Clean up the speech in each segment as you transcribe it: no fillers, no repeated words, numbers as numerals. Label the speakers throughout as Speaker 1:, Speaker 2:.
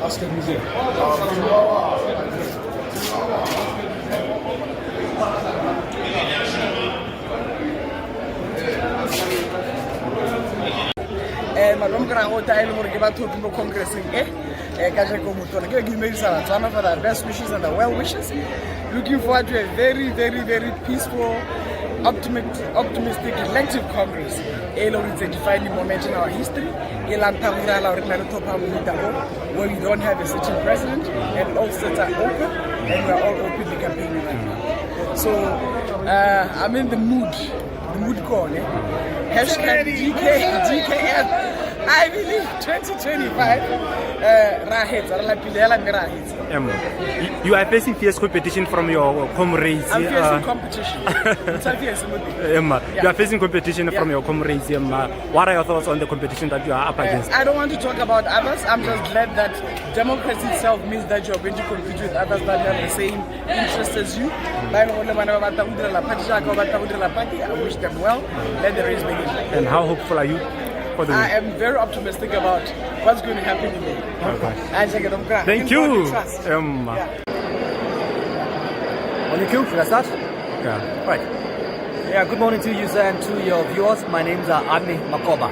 Speaker 1: Asker Museum.
Speaker 2: Madam Grahota, I will give out to the Congress in for the best wishes and the well wishes. Looking forward to a very, very, very peaceful, optimistic elective Congress. It's a defining moment in our history. Where we don't have a sitting president and all seats are open and we're all openly campaigning right now. So I'm in the mood call. Hashtag DKN. I believe 2025.
Speaker 3: You are facing fierce competition from your comrades.
Speaker 2: I'm facing competition.
Speaker 3: You are facing competition from your comrades. What are your thoughts on the competition that you are up against?
Speaker 2: I don't want to talk about others. I'm just glad that democracy itself means that you're going to compete with others that have the same interests as you. I wish them well. Let the race begin.
Speaker 3: And how hopeful are you?
Speaker 2: I am very optimistic about what's going to happen in May.
Speaker 3: Okay. Thank you.
Speaker 4: On your cue, should I start?
Speaker 3: Yeah.
Speaker 4: Right. Yeah, good morning to you, sir, and to your viewers. My name is Ami Makoba.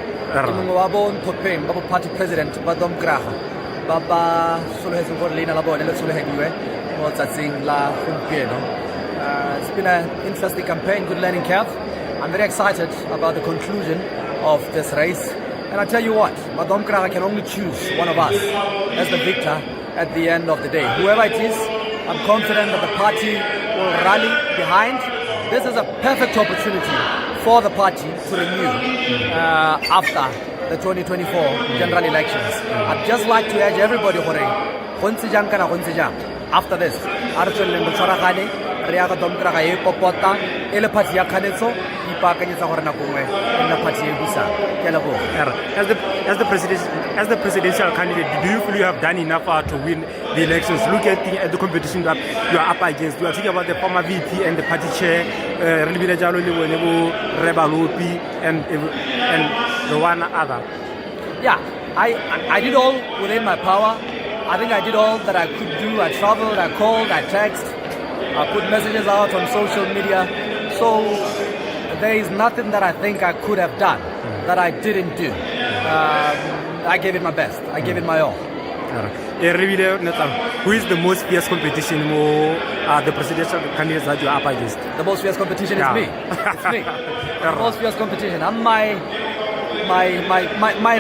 Speaker 4: Baba Party President, Badom Graha. Baba Sulhes and Lina Labo, and Sulhegue, what's that thing, La Humpieno. It's been an interesting campaign, good learning curve. I'm very excited about the conclusion of this race. And I tell you what, Madam Graha can only choose one of us as the victor at the end of the day. Whoever it is, I'm confident that the party will rally behind. This is a perfect opportunity for the party to renew after the 2024 general elections. I'd just like to urge everybody, after this, as
Speaker 3: the presidential candidate, do you feel you have done enough to win the elections? Look at the competition that you are up against. You are talking about the former VP and the party chair, and the one other.
Speaker 4: Yeah, I did all within my power. I think I did all that I could do. I traveled, I called, I texted, I put messages out on social media. So there is nothing that I think I could have done that I didn't do. I gave it my best. I gave it my all.
Speaker 3: Who is the most fierce competition the presidential candidates that you are up against?
Speaker 4: The most fierce competition is me. It's me. The most fierce competition. I'm my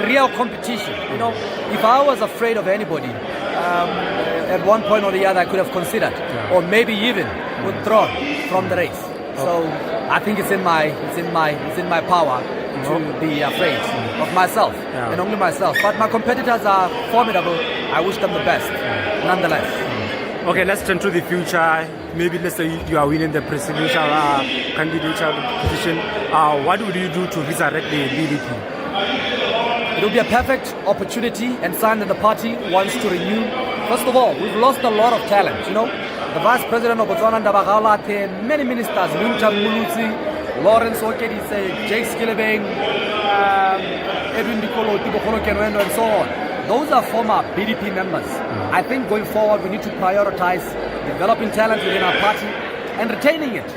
Speaker 4: real competition. You know, if I was afraid of anybody, at one point or the other I could have considered, or maybe even withdrawn from the race. So I think it's in my power to be afraid of myself and only myself. But my competitors are formidable. I wish them the best, nonetheless.
Speaker 3: Okay, let's turn to the future. Maybe let's say you are winning the presidential candidature position. What would you do to resurrect the BDP?
Speaker 4: It will be a perfect opportunity and sign that the party wants to renew. First of all, we've lost a lot of talent. You know, the Vice President of Botswana Democratic Party, many ministers, Winter Muluzi, Lawrence Okedise, Jake Skillebeng, Edwin Bikolo, Tibokolo Kenwendo, and so on. Those are former BDP members. I think going forward we need to prioritize developing talent within our party and retaining it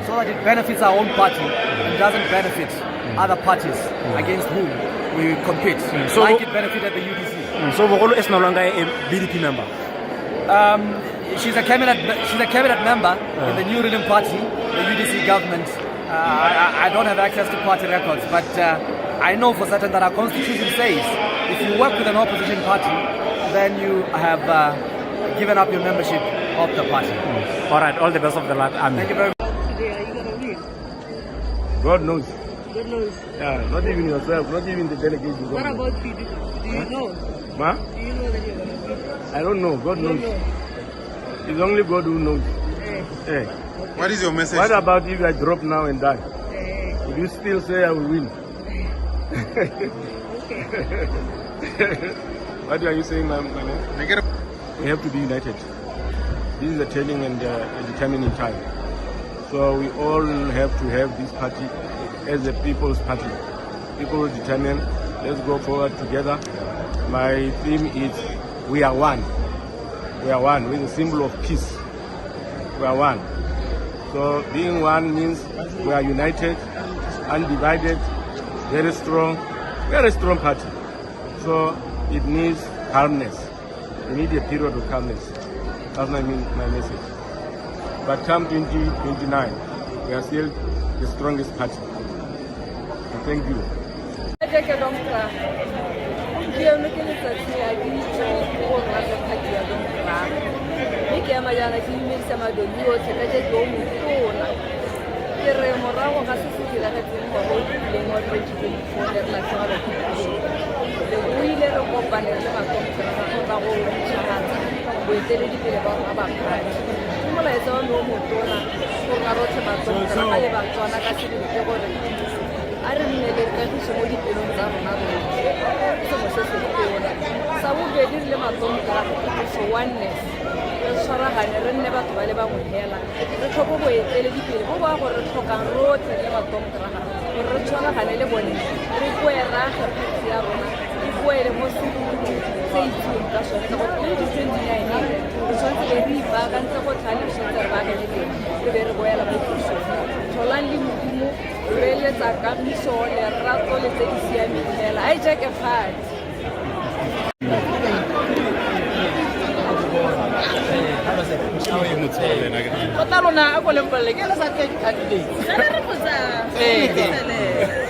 Speaker 4: so that it benefits our own party and doesn't benefit other parties against whom we compete. So like it benefited the UDC.
Speaker 3: So Bokolo is no longer a BDP member?
Speaker 4: She's a cabinet member in the new ruling party, the UDC government. I don't have access to party records, but I know for certain that our constitution says if you work with an opposition party, then you have given up your membership of the party.
Speaker 3: All right, all the best of the luck.
Speaker 4: Thank you very much.
Speaker 5: God knows.
Speaker 6: God knows.
Speaker 5: Yeah, not even yourself, not even the delegates.
Speaker 6: What about BDP? Do you know?
Speaker 5: Huh?
Speaker 6: Do you know that you're going to be?
Speaker 5: I don't know. God
Speaker 6: You
Speaker 5: knows.
Speaker 6: don't know.
Speaker 5: It's only God who knows.
Speaker 6: Eh,
Speaker 5: Hey.
Speaker 1: What is your message?
Speaker 5: What about if I drop now and die?
Speaker 6: eh,
Speaker 5: Would you still say I will win?
Speaker 6: okay.
Speaker 5: What are you saying, man? We have to be united. This is a telling and a determining time. So we all have to have this party as a people's party. People will determine. Let's go forward together. My theme is we are one. We are one with a symbol of peace. We are one. So being one means we are united, undivided, very strong party. So it needs calmness. We need a period of calmness. That's my message. But come 2029, we are still the strongest party. So thank you.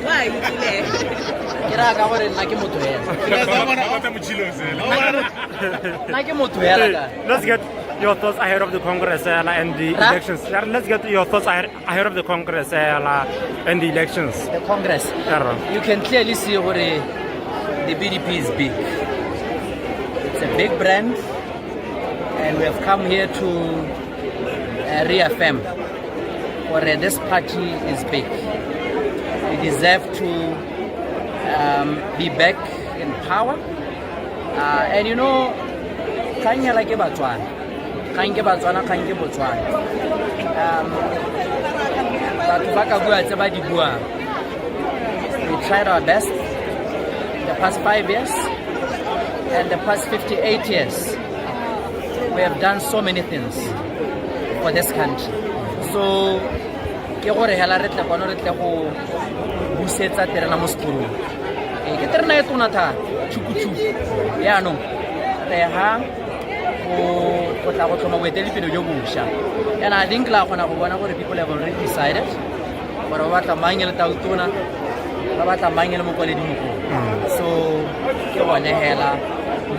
Speaker 6: Why you today?
Speaker 3: Let's get your thoughts ahead of the Congress and the elections. Let's get your thoughts ahead of the Congress and the elections.
Speaker 4: The Congress. You can clearly see what the BDP is big. It's a big brand, and we have come here to reaffirm what this party is big. We deserve to be back in power. And you know, kanya like Botswana, kanya Botswana, kanya Botswana. We tried our best in the past 5 years and the past 58 years. We have done so many things for this country. So, ke gore hela re tla bona re tla go busetsa terena mo sekolong ke terena e tona tha chukuchuku ya no re ha go tla go tlhoma boeteledipele jo bosha, and I think la gona go bona gore people have already decided gore ba batla mangele tautona ba batla mangele mo kwaledi mokolo. So ke bona hela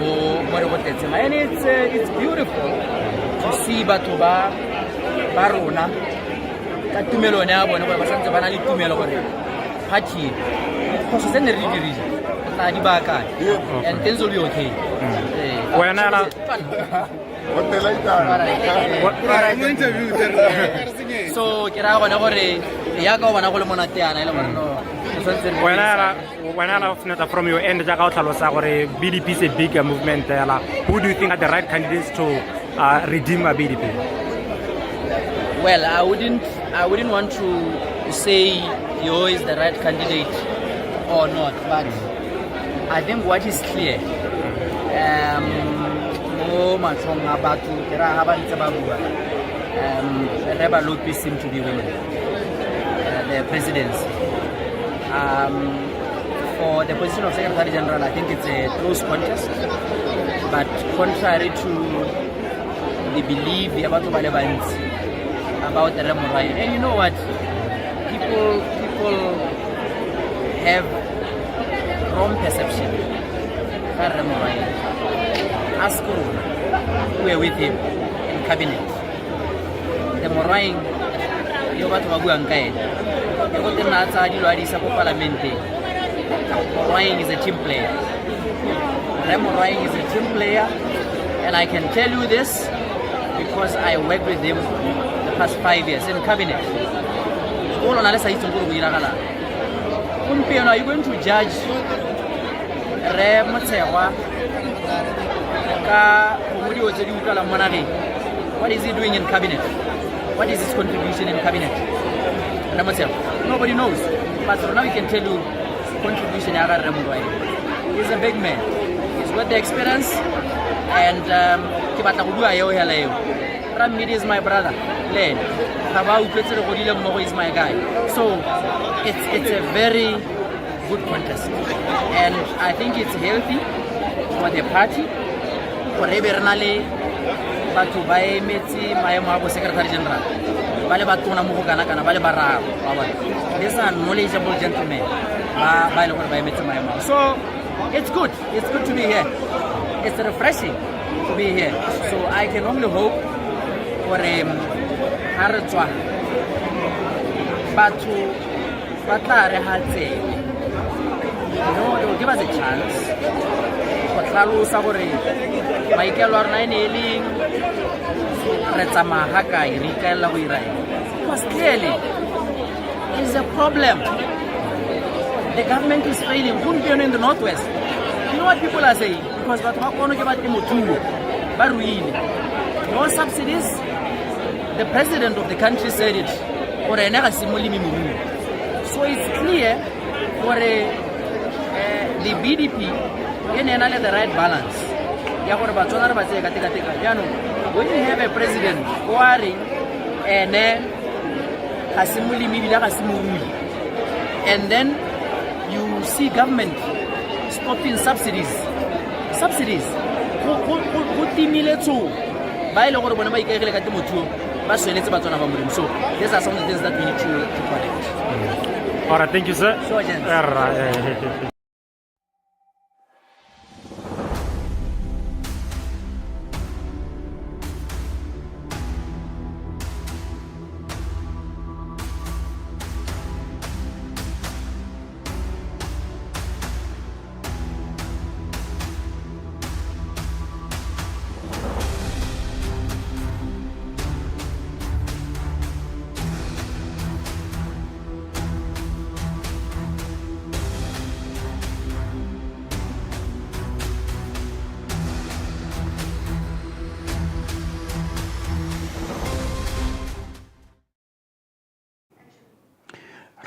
Speaker 4: mo re go tletse, and it's beautiful to see batho ba rona ka tumelo ya bona gore ba santse ba na le tumelo gore party go se ne re dirisa tla di baka and things will be okay.
Speaker 3: Wena la
Speaker 5: What the like that?
Speaker 4: So ke ra bona gore ya ka bona go le monateana ile gore no
Speaker 3: Wena la from your end ja ka o tlhalosa gore BDP is a big movement. Who do you think are the right candidates to redeem BDP?
Speaker 4: Well, I wouldn't want to say Yo is the right candidate or not, but I think what is clear, Reba Lopi seem to be winning the presidency. For the position of Secretary General, I think it's a close contest, but contrary to the belief about the Remurai. And you know what? People have
Speaker 7: wrong perception. Ask who were with him in cabinet. The Moraing, you got to go and guide. You got to answer the Ladisa Parliament. Moraing is a team player. Moraing is a team player, and I can tell you this because I worked with him the past 5 years in cabinet. All on are you going to judge what is he doing in cabinet? What is his contribution in cabinet? Nobody knows. But now we can tell you contribution. He's a big man. He's got the experience, and Ramid is my brother. Len is my guy. So it's a very good contest, and I think it's healthy for the party. For Ebernale, but to buy Metsi, my Secretary General. These are knowledgeable gentlemen. So it's good. It's good to be here. It's refreshing to be here. So I can only hope for Haratwa. But to Batlare Hatse, they will give us a chance. But Kalu Sabore, Michael or Nine Retsama Haka, Rika Lawirai. Because clearly, there's a problem. The government is failing. Wouldn't be in the northwest. You know what people are saying? Because no subsidies. The president of the country said it. So it's clear for the BDP in the right balance. When you have a president worrying and then you see government stopping subsidies. These are some of the things that we need to correct.
Speaker 3: All right, thank you, sir.
Speaker 7: Sure, gents.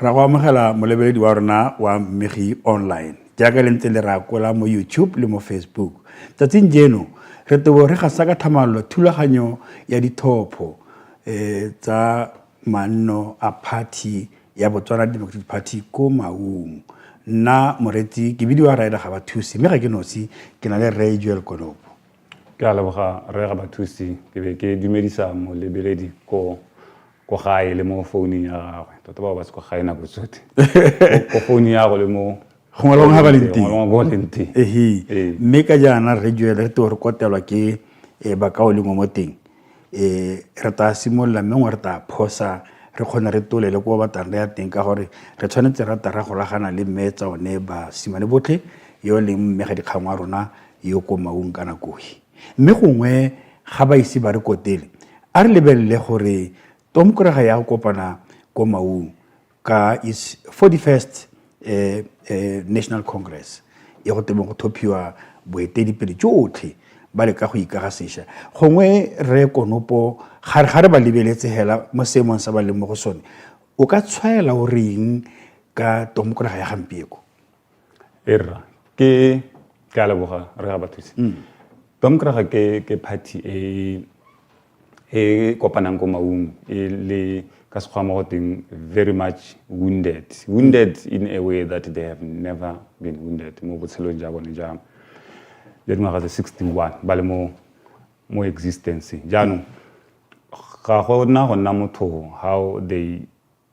Speaker 8: ra go amogela molebeledi wa rona wa mmegi online jaaka le ntse le ra kwela mo YouTube le mo Facebook tsatsing jeno re tebo re ga saka thamallo thulaganyo ya dithopo tsa manno a party ya Botswana Democratic Party ko Maung nna moretsi ke bidiwa Ryder Gabathuse mme ga ke nosi ke na le Joel Konopo
Speaker 9: ke a leboga Ryder Gabathuse ke be ke dumedisa molebeledi ko gae le mo phone ya gagwe tota ba se go gae na go tsote ko phone ya go le mo
Speaker 8: gongolong ha balenti
Speaker 9: mme
Speaker 8: ka jana re Joel re to re kotelwa ke bakao le mo teng re ta simolla mme re ta phosa re khona re tole le go batang ya teng ka gore re tshwanetse ra ta ra golagana le metsa one ba simane botlhe yo le mme ga dikgangwa rona yo ko Maung kana kohi mme gongwe ga ba isi ba re kotele a re lebelle gore Tom Koraga ya kopana ko Maung ka is 41st National Congress e go temo go thopiwa boetedi pele tsotlhe ba le ka go ikagasesha gongwe re Konopo gare ba lebeletse hela mo semong sa ba le mo go sone o ka tshwaela o reng ka Tom Koraga ya gampieko
Speaker 9: erra ke ka leboga re ga bathusi Tom Koraga ke party e kopanang ko Maung le ka sekgwama go teng very much wounded in a way that they have never been wounded mo botshelong ja bone ja le dingwaga tse 61 ba le mo existence jaanong ga go nna motho how they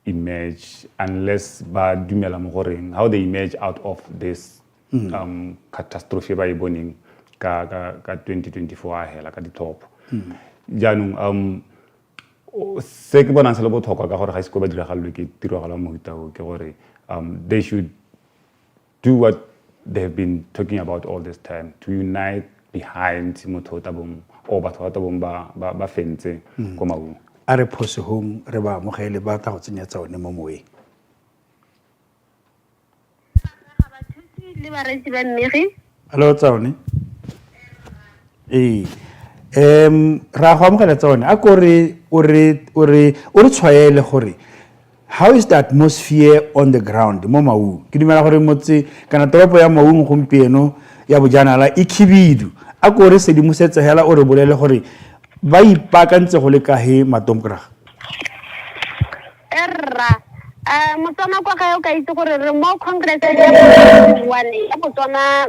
Speaker 9: emerge unless ba dumela mo goreng how they emerge out of this catastrophe ba e boneng ka 2024 a hela ka dithopo jaanong se ke bonang se le botlhokwa ka gore ga se ko ba diragalwe ke tiragalo mo hitao ke gore they should do what they have been talking about all this time to unite behind motho tabong o batho ba tabong ba fentse ko maung
Speaker 8: a re phosehong re ba mogele ba ta go tsenya tsaone mo moeng
Speaker 10: le bareki ba mmegi
Speaker 8: hello tsaone ra go amogela tsone a kore o re tshwaele gore how is the atmosphere on the ground mo maung ke dumela gore motse kana toropo ya maung gompieno ya bojanala e khibidu a kore se di mosetsa hela o re bolele gore ba ipakantse go le ka he matomkraga
Speaker 10: erra motsana kwa ga o ka itse gore re mo congress ya Botswana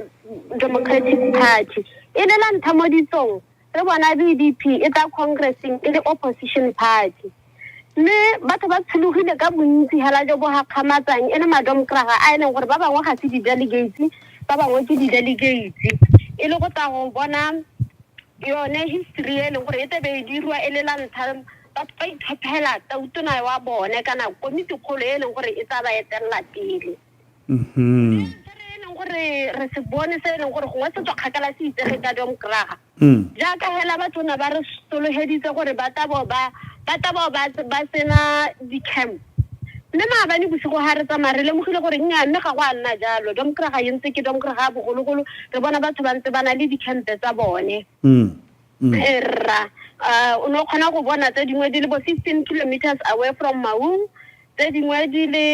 Speaker 10: Democratic Party e le la ntha mo ditsong re bona BDP e ta congressing e le opposition party mme batho ba tshulugile ka bontsi hela jo bo ha khamatsang ene madomkraga a ene gore ba bangwe ga se di delegates ba bangwe ke di delegates e le go tla go bona yone history e le gore e tebe dirwa e le la ntha batho ba ithopela tautona wa bone kana komiti kgolo e leng gore e tsa ba etella pele gore re se bone se leng gore gongwe se tswa kgakala se itsege ka domkraga jaaka hela batsona ba re soloheditse gore ba tabo ba sena di-camp mme maabane bosigo ga re tsamaya re lemogile gore nnyaa mme ga go a nna jalo domkraga e ntse ke domkraga ya bogologolo re bona batho ba ntse ba na le di-campe tsa bone erra o ne o kgona go bona tse dingwe di le bo 15 kilometers away from maung tse dingwe di le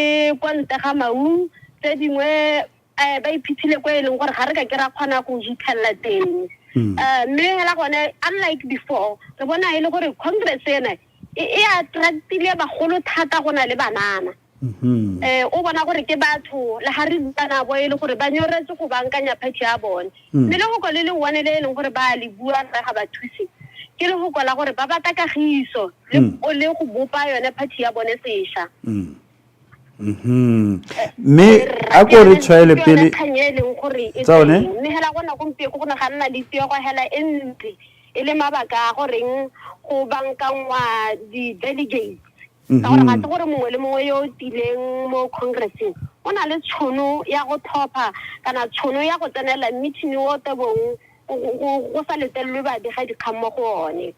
Speaker 10: kwa ntle ga maung tse dingwe ba iphitlhile ko e leng gore ga re ka ke ra kgona go hitlhelela teng mme hela gone unlike before re bona e le gore congress ena e attractile bagolo thata go na le banana o bona gore ke batho le ga re bana bo e le gore ba nyoretse go bankanya party ya bone mme le go ko le le one le e leng gore ba le bua re ga ba thusi ke le go kola gore ba bata kagiso le go bopa yone party ya bone sesha
Speaker 8: mme a ko re tshwaele pele
Speaker 10: tsone mme hela gona go mpie go na ga nna le tio go hela ntse e le mabaka go reng go bankangwa di delegates ka gore ga se gore mongwe le mongwe yo tileng mo congressing o na le tshono ya go thopa kana tshono ya go tsenela meeting o tebong go sa letelwe ba diga dikgang mo go one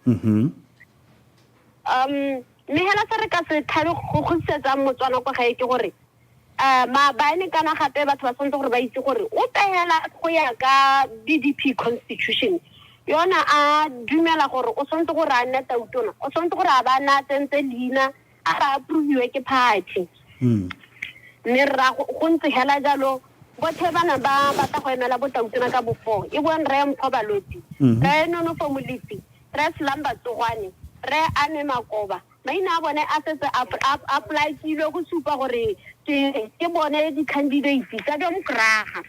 Speaker 10: mme hela se re ka se thale go khutsetsa motswana kwa gae ke gore maabane kana gape batho ba tshwanetse gore ba itse gore o pehela go ya ka BDP constitution yona a dumela gore o tshwanetse gore a nna tautona o tshwanetse gore a ba na tsentse leina a ba approviwe ke party mme ra go ntse hela jalo bothe bana ba batla go emela botautona ka bofo e bone re mpho baloti re nono fo molipi re slamba tsogwane re ane makoba maina a bone a setse apply kilo go supa gore ke bone di-candidate tsa domkraga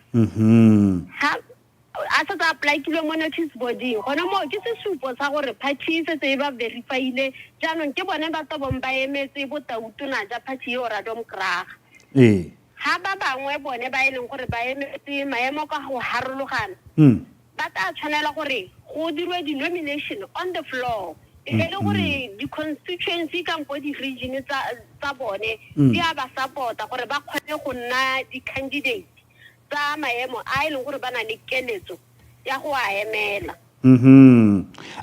Speaker 10: a setse apply kilo mo notice boarding gone mo ke sesupo sa gore party setse e ba verifyile jaanong ke bone ba tobong ba emetse botautona ja party yo ra domkraga ha ba bangwe bone ba e leng gore ba emetse maemo ka go harologana ba tla tshwanela gore go dirwe di-nomination on the floor e le gore di-constituency kampo di-region tsa bone di a ba support-a gore ba kgone go nna di-candidate tsa maemo a e leng gore ba na le keletso ya go a emela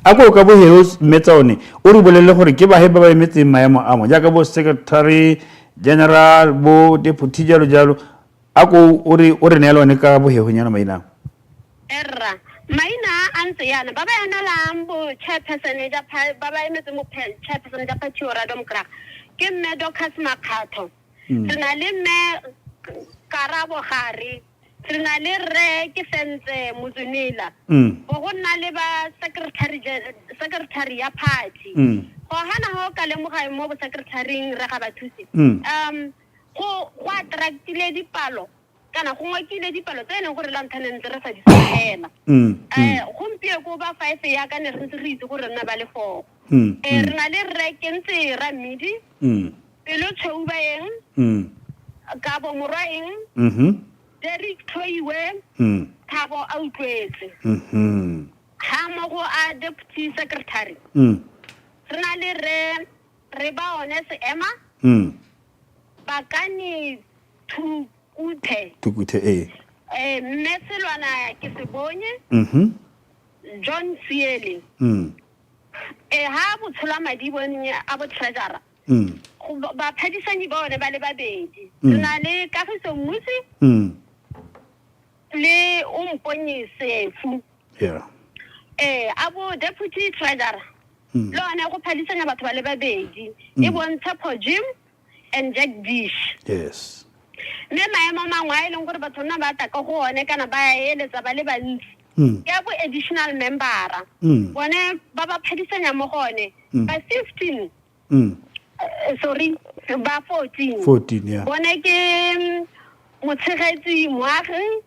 Speaker 8: a ko ka bohelo metsa one o re bolele gore ke ba he ba emetseng maemo a mo jaaka bo secretary general bo deputy jalo a ko o re neela one ka bohelo nyana maina
Speaker 10: erra maina a ntse yana ba ba emelang bo chairperson ba ba emetseng mo chairperson ja party ora domkraga ke mme Docas Makgatho re na le mme Karabo Gare re na le re ke Sentse Muzunila go nna le ba secretary ya party go hana ho ka lemoga mo bo secretary re Gabathuse go attractile dipalo kana go ngwakile dipalo tse neng gore lanthaneng re sa di segela gompie ko ba 5 ya ka ne re ntse re itse gore nna ba le 4 re na le re ke ntse ra midi pelo tshouba eng ka bo morwaeng Derek Toiwe Thabo a utlwetse ha mo go a deputy secretary re na le re ba one se ema bakani tukuthe Messelwana ke se bonye John Siele ha botshola madi bone a bo treasurer ba phedisani ba one ba le babedi rena le Kagiso Mmusi le Umponye Fu abo deputy treasurer lo ane go phedisana batho ba le babedi e bontsha po Jim and Jack Dish
Speaker 8: yes
Speaker 10: me maemo mangwe a leng gore batho nna ba taka go one kana ba eletsa ba le bantsi ya bo additional member bone ba ba phedisanya mo gone ba 15 sorry ba 14 bone ke motshegetsi moagi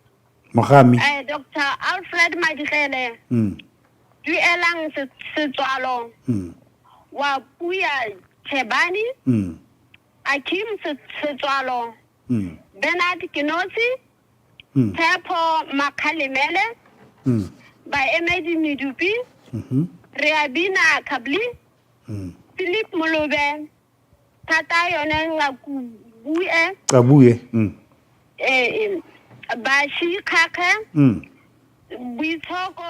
Speaker 8: Mogami
Speaker 10: Dr. Alfred Madigele duelang setswalo wa Puya Chebani Akim setswalo Bernard Kinoti Tepo Makalemele ba Emedi Midupi Reabina Kabli Philip Molobe Tata Yone
Speaker 8: Ngabuye
Speaker 10: ba Shikake Buitoko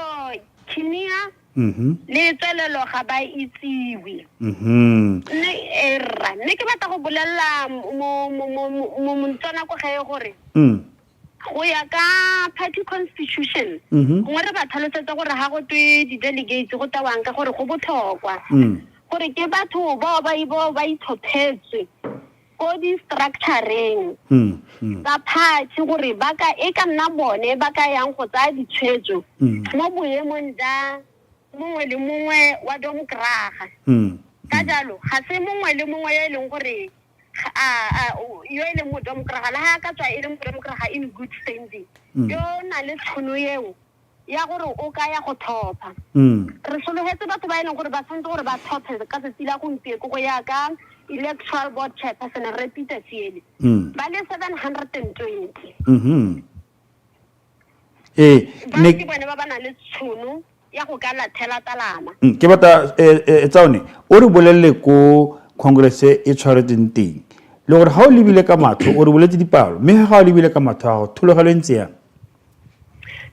Speaker 10: Kinia le tswelelo ga ba itsiwi ne ke batla go bolella mo montsana go gae gore go ya ka party constitution gongwe re ba tlhalosetsa gore ha go twe di-delegates go tawang ka gore go botlhokwa gore ke batho bao ba itlhophetswe ko di-structureng tsa party gore e ka nna bone ba ka yang go tsaya ditshwetso mo boemong ja mongwe le mongwe wa Domkraga ka jalo ga se mongwe le mongwe yo e leng gore yo e leng mo Domkraga la ha ka tswa e leng mo Domkraga in good standing yo na le tšhono eo ya gore o ka ya go thopa re sologetse batho ba e leng gore ba tshwanetse gore ba thophe ka tsatsi la gompieko go ya ka electoral board chairperson re Peter Siele ba le 720 ba ke bone ba ba na le tšhono ya go ka lathela talama
Speaker 8: ke bata tsaone o re bolelle ko congress e tshwaretseng teng le gore ha o lebile ka matho o re boletse dipalo mme ha o lebile ka matho a go thologelo ntse yang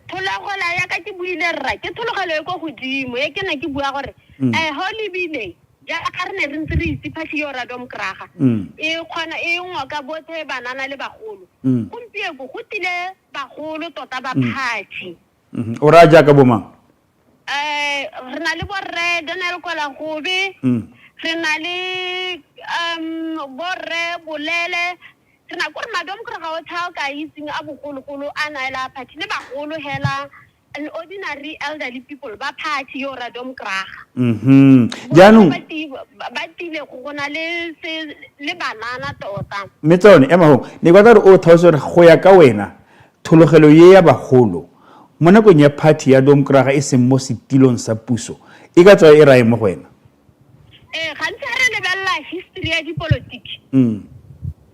Speaker 10: tholagola ya ka ke buile rra ke thologelo e go godimo e ke na ke bua gore ha o lebile ya ka re ne re ntse re itse party yo ra Domkraga e khona e ngwa ka bothe banana le bagolo gompieko go tile bagolo tota ba party
Speaker 8: o ra ja ka bomang
Speaker 10: re na le borre Daniel Kwalagobe re na le borre Bolele re na gore Domkraga o thao ka itseng a bogologolo a naela party le bagolo hela an ordinary elderly people ba party yo ra Domkraga
Speaker 8: jaanong
Speaker 10: ba tile go na le banana tota
Speaker 8: mme tsone ema ho ne kwa re o thausa go ya ka wena thologelo ye ya bagolo mo nakong ya party ya Domkraga e seng mo setilong sa puso e ka tswa e rae mo go wena
Speaker 10: gantsi re lebella history ya dipolotiki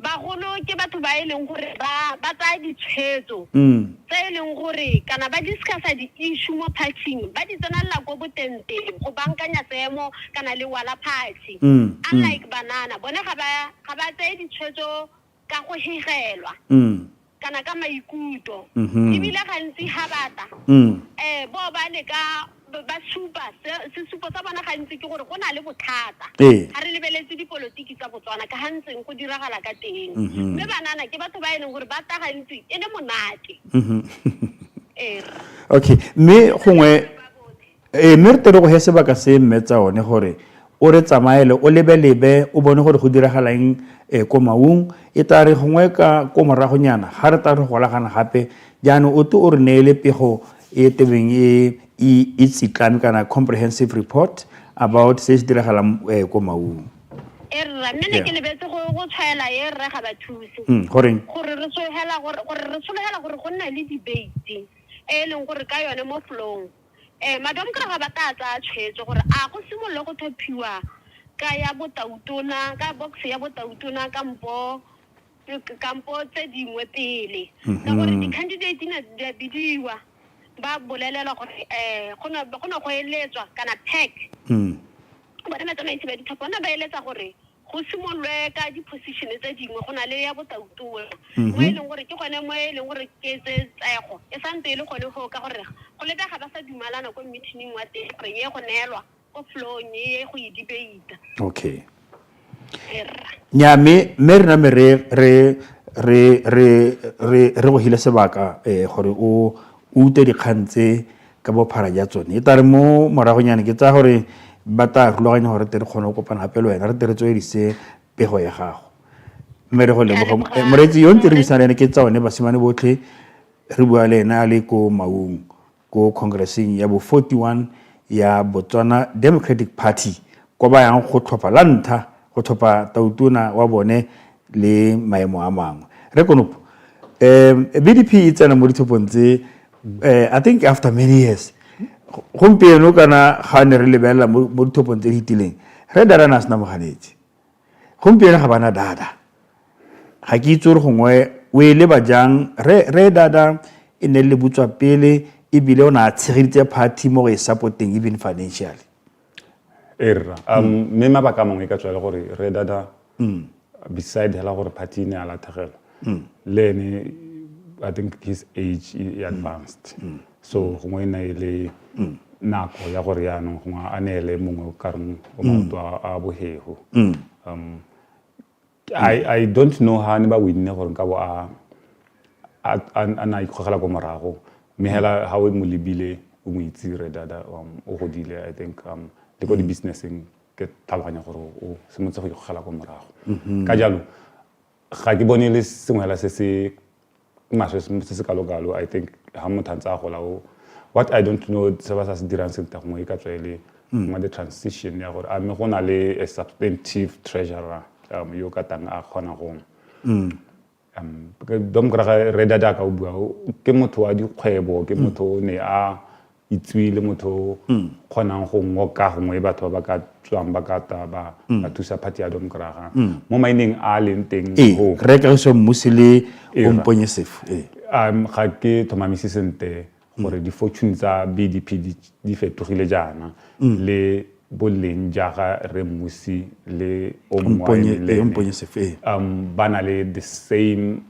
Speaker 10: bagolo ke batho ba e leng gore ba tsaya ditshwetso tse e leng gore kana ba discussa di-issue mo partying ba di tsenela ko botenteng go bankanya seemo kana le wala party unlike banana bone ga ba tsaye ditshwetso ka go higelwa kana ka maikuto ebile gantsi ha bata bo ba le ka ba sesupo sa bona gantsi ke gore go na le bothata ga re lebeletse dipolotiki tsa Botswana ka hantseng go diragala ka teng mme banana ke batho ba e leng gore ba ta gantsi e le monate
Speaker 8: okay mme gongwe mme re tere go he sebaka se mmetsa one gore o re tsamaele o lebelebe o bone gore go diragalang ko maung e tla re gongwe ka ko moragonyana ga re tla re golagana gape jaanong o te o re neele pego e tebeng it's kana comprehensive report about se se diragalang ko maung
Speaker 10: mme ke lebetse go tshwaela e rre Gabathuse
Speaker 8: gore
Speaker 10: re sologela gore go nna le debate e leng gore ka yone mo flong Domkraga ba ta tsa tshwetso gore a go simolola go thophiwa ka ya botautona ka box ya botautona ka mpo kampo tse dingwe pele ka gore di-candidate di a bidiwa ba bolelela gore go na go eletswa kana PEC bona batsamaisi ba dithapo bona ba eletsa gore go simolwe ka di-position tse dingwe go na le ya botautola mo e leng gore ke gone mo e leng gore ke tse tsego e santse e le gone go ka gore go lebega ba sa dumalana ko meeting wa teng gore ye go neelwa ko flowing ye go e debate.
Speaker 8: Okay. Nya me rena me re go hile sebaka gore o ute dikgantse ka bophara ja tsone e tare mo moragonyane ke tsa gore ba ta rulaganya gore tere kgona go kopana gape le wena re tere tswe dise pego ya gago mme re go leboga moretsi yo ntse re bisana le ke tsa one basimane botlhe re bua le ena le ko Maung ko congressing ya bo 41 ya Botswana Democratic Party ko ba yang go tlhopha la ntha go tlhopha tautona wa bone le maemo a mangwe re konopo BDP e tsena mo dithopong tse I think after many years gompieno kana ga ne re lebella mo dithopong tse di hitileng re dara na sna moganetse gompieno ga bana dada ga ke itse re gongwe we le bajang re dada e ne le butswa pele e bile ona tshegeditse party mo go e supporting even financially
Speaker 9: me mabaka mangwe ka tswela gore re dada beside hela gore party ne ala thagela lene I think his age is advanced so gongwe na ile nako ya gore ya no gongwe a nele mongwe ka reng o maoto a bohego I don't know how ne ba winne gore ka bo a ikgogela go morago me hela ha o mo lebile o mo itse re dada o godile I think le go di businessing ke tlhaloganya gore o se motse go ikgogela go morago ka jalo ga ke bone le sengwela se se maswe se kalogalo I think ha motantsa go lao what I don't know se ba sa se dirang se tagmo e ka tswele ma the transition ya gore a me gona le a substantive treasurer yo ka tang a khona go dom gra re dada ka o bua ke motho wa dikgwebo ke motho ne a itswile motho khona go ngoka gongwe batho ba ka tswang ba ka ta ba thusa party ya dom gra mo mining a leng teng
Speaker 8: go re ka so musile o mponyesef
Speaker 9: ga ke thomamisi sente gore di fortune tsa BDP di fetogile jana le boleng jaga re musi le o
Speaker 8: mponyesef
Speaker 9: bana le the same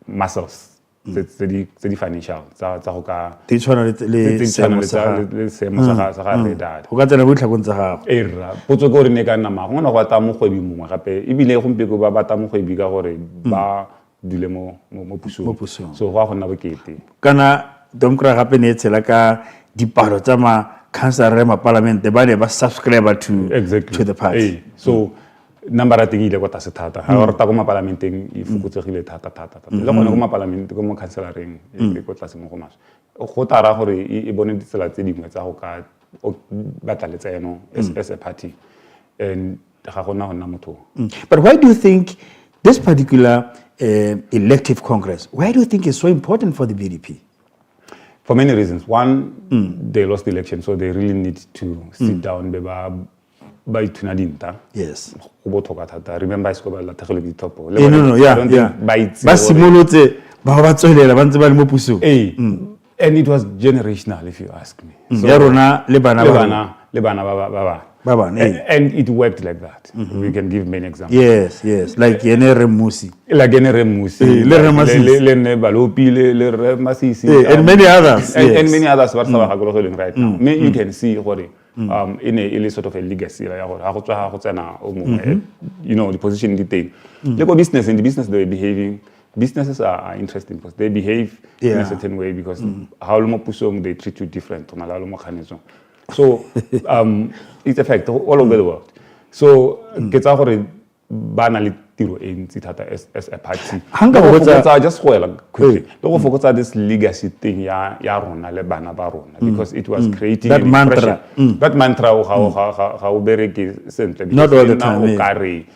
Speaker 9: muscles tse di financial tsa go ka
Speaker 8: di tshwana le
Speaker 9: seemo sa ga re dada
Speaker 8: go ka tsena bo tlhakong tsa gago
Speaker 9: era potso go re ne ka nna go na go ta mo gwebi mongwe gape ebile gompeko ba bata mo gwebi ka gore ba dile mo pusong so go nna bokete
Speaker 8: kana domkra gape ne tshela ka dipalo tsa ma councilor ma parliament ba ne ba subscribe to the party
Speaker 9: so number ating ile go ta se thata ha re ta go ma parlamenteng e fukutsegile thata le gone go ma parlament go mo counciloreng e go tlase mo go maswe go tara gore e bone ditsela tse dingwe tsa go ka batla le tseno as a party and ga gona gona motho
Speaker 8: but why do you think this particular elective congress why do you think it's so important for the BDP?
Speaker 9: For many reasons. One, they lost the election, so they really need to sit down by tunadinta.
Speaker 8: Yes.
Speaker 9: Remember, I spoke about the topo.
Speaker 8: No, yeah.
Speaker 9: And it was generational, if you ask me. So, and it worked like that. We can give many examples.
Speaker 8: Yes. Like Yene Remusi. And many others.
Speaker 9: And many others what right now. You can see what in a sort of a legacy. You know, the position detail. Like business, in the business they were behaving. Businesses are interesting because they behave in a certain way because how they treat you different. So it's effect all over the world. So get out of banally as a party. Just quickly. Don't focus on this legacy thing because it was creating
Speaker 8: that mantra.
Speaker 9: That mantra how very
Speaker 8: not all the time.
Speaker 9: Carry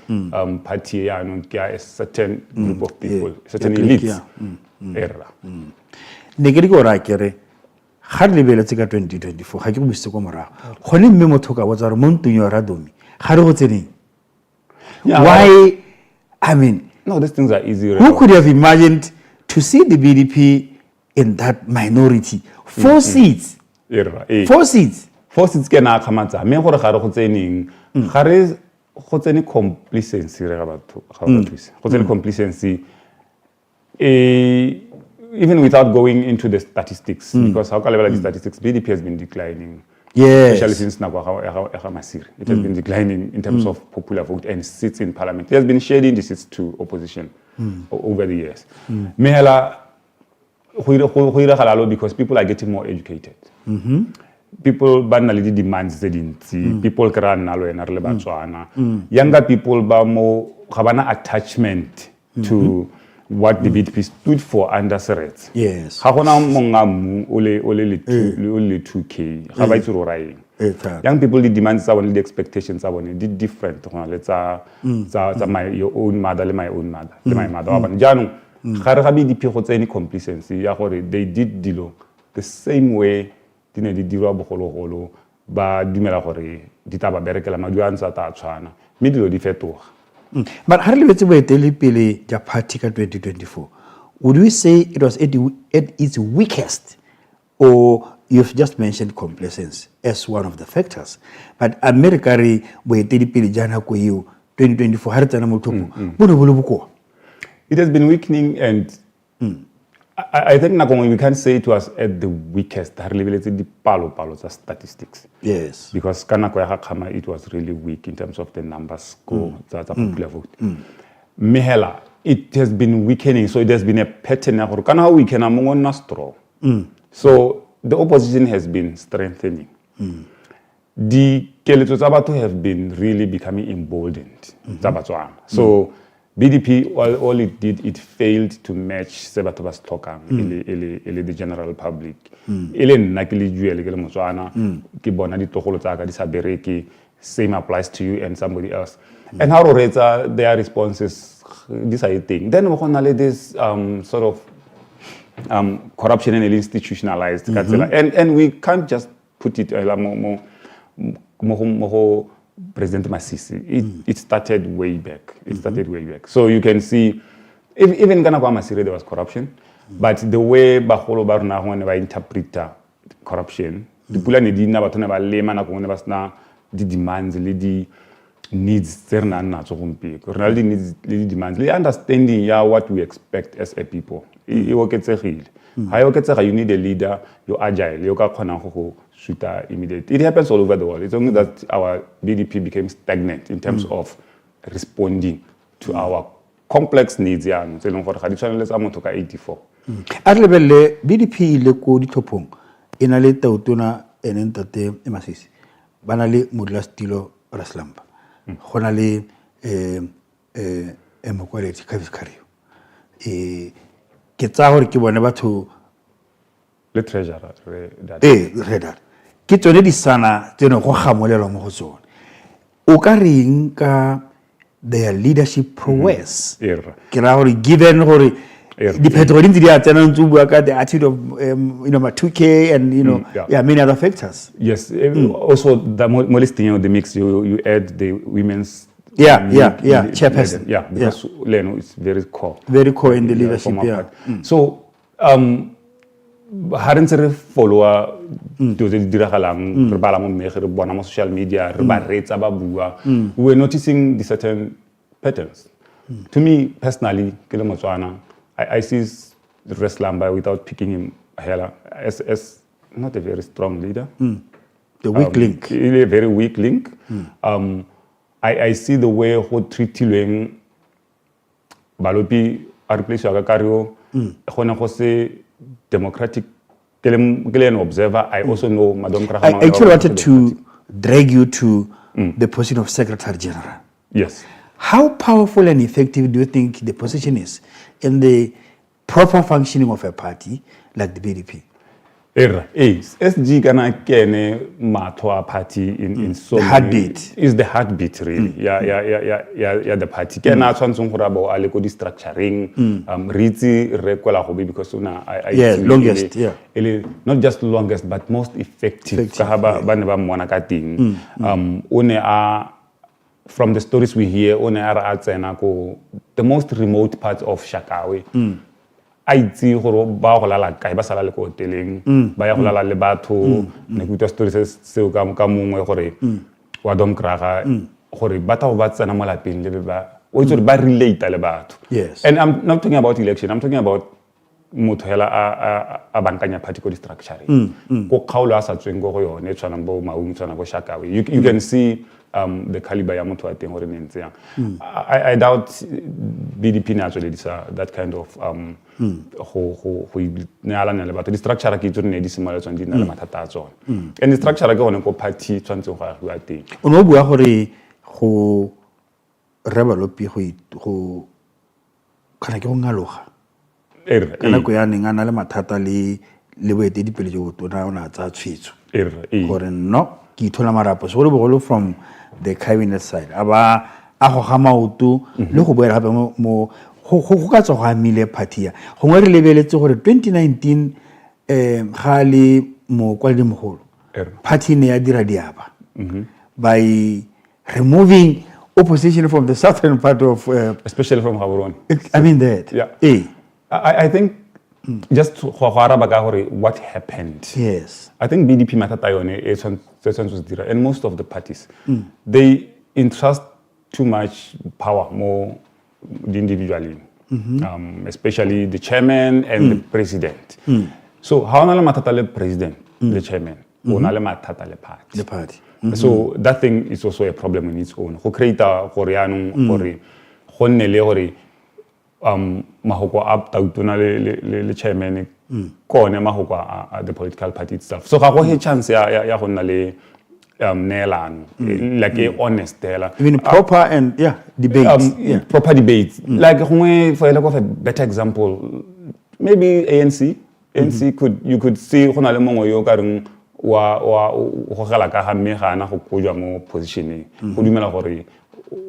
Speaker 9: party a certain group of people, certain elites.
Speaker 8: Hardly be let's go 2024. How you miss the Gomora? Holy Memo took a water Montuno Radomi. How do you why? I mean,
Speaker 9: No, these things are easy.
Speaker 8: Who could have imagined to see the BDP in that minority? 4 seats. 4 seats.
Speaker 9: 4 seats ke na khamatsa me gore gare go tseneng gare go tsene complacency re ga batho ga ba thusa go tsene complacency even without going into the statistics because how can the statistics BDP has been declining.
Speaker 8: Yes.
Speaker 9: Especially since Masiri. It has been declining in terms of popular vote and seats in parliament. It has been shedding the seats to opposition over the years. Mehela because people are getting more educated. People banally demands people can younger people ba mo have attachment to what the BDP stood for under Seret.
Speaker 8: Yes.
Speaker 9: Ga gona monga ole 2K. Ga ba itse ro raeng. Young people the demands are the expectations are different. Let's your own mother, my own mother, my mother. Janu ga re ga BDP go tsene complacency ya gore they did dilo the same way dine di dirwa bogologolo ba dumela gore ditaba berekela madu a ntse ta tshwana mme dilo di fetoga.
Speaker 8: But ha re lebetse boetele pele ja party ka 2024, would we say it was at its weakest, or you've just mentioned complacency as one of the factors? But America re boetele pele jana ko eo 2024 ha re tsena mo topo bono bolo boko.
Speaker 9: It has been weakening, and I think we can say it was at the weakest. The palo statistics.
Speaker 8: Yes.
Speaker 9: Because it was really weak in terms of the numbers go that popular vote. Mehela, it has been weakening, so it has been a pattern. So the opposition has been strengthening. The Keleto Zabato have been really becoming emboldened. So BDP, all it did, it failed to match Sebatoba's Tokang, the general public. Same applies to you and somebody else. And how their responses, this are thing. Then this sort of corruption and institutionalized. And we can't just put it President Masisi. It started way back. So you can see, even Ghana Masiri, there was corruption, but the way Baholo Baruna when they interpret corruption, the Pulani didn't have the demands, the needs, Ronaldo needs the demands, the understanding what we expect as a people. You need a leader, you're agile, you're immediate. It happens all over the world. It's only that our BDP became stagnant in terms of responding to our complex needs. Yeah, for 84.
Speaker 8: At level BDP le ko ditopong ena le tautona enentate emasisi bana le modula stilo raslamba gona le mokwaledi kaviskario ke tsa gore ke bone batho
Speaker 9: le treasurer
Speaker 8: redar ke tsone di sana tseno go gamolelwa mo go tsone o ka reng ka their leadership prowess ke ra gore given gore the petrolin di a tsena ntse bua ka the attitude of my 2K and many other factors.
Speaker 9: Yes, also the molesting the mix you add the women's
Speaker 8: chairperson
Speaker 9: because Leno is very core
Speaker 8: in the leadership
Speaker 9: so hadn't a follower to the diragalang re bala mo megere bona mo social media re ba retsa ba bua we were noticing the certain patterns. To me personally ke le Motswana I see the Reslamba without picking him as not a very strong leader.
Speaker 8: The weak link.
Speaker 9: A very weak link. I see the way how treating Balopi a replaced Agakario, Honakose Democratic observer. I also know Madame Krahama.
Speaker 8: I actually wanted to drag you to the position of Secretary General.
Speaker 9: Yes.
Speaker 8: How powerful and effective do you think the position is in the proper functioning of a party like the BDP?
Speaker 9: SG Ghana kene matwa party in so
Speaker 8: the heartbeat
Speaker 9: is the heartbeat really. Yeah the party. Kena tshwantsong gore ba ale ko di structuring ritsi rekwela go because
Speaker 8: longest
Speaker 9: not just longest but most effective ka ba ne ba mmona ka ting one from the stories we hear on the most remote parts of Shakawe, I itse gore ba go lala kae ba sala le ko hoteleng ba ya go lala le batho ne kuta stories seo ka mongwe gore wa Domkraga gore ba ta go ba tsena mo lapeng le ba o itse ba relate le batho.
Speaker 8: Yes.
Speaker 9: And I'm not talking about election, I'm talking about motho hela a bankanya party ko structure go kgaolo a sa tsweng go yone tshwana bo maung tshwana go Shakawe. You can see the caliber ya motho a teng gore ne ntse yang. I doubt BDP na actually that kind of go nealana le batho di structure ke tsone di simala tsone di na le mathata a tsone. And the structure ke gone ko party tshwantse go a teng.
Speaker 8: O no bua gore go rebalopi go kana ke go ngaloga kana go ya neng ana le mathata le boetedipele jo botona ona tsa tshwetso gore no ke ithola marapo so go bogolo from the cabinet side aba a go ga maoto le go boela gape mo go ka tswa go amile party ya go ngwe re lebeletse gore 2019 ga le mo kwa le mogolo party ne ya dira diaba by removing opposition from the southern part of
Speaker 9: especially from Gaborone.
Speaker 8: I mean that.
Speaker 9: Yeah. I think just what happened.
Speaker 8: Yes.
Speaker 9: I think BDP matata yone and most of the parties they entrust too much power more individually, especially the chairman and the president. So how na le matata le president, the chairman, o na le matata le party.
Speaker 8: The party.
Speaker 9: So that thing is also a problem in its own. Go create gore yanong gore go nne le gore mahoko a tautona le chairman kone mahoko a the political party itself. So ga go he chance ya go nna le neelano like a honest tela.
Speaker 8: Even proper and debates.
Speaker 9: Proper debates. Like for lack of a better example, maybe ANC you could see go na le mongwe yo ka reng wa go gala ka ha me gana go kojwa mo positioning go dumela gore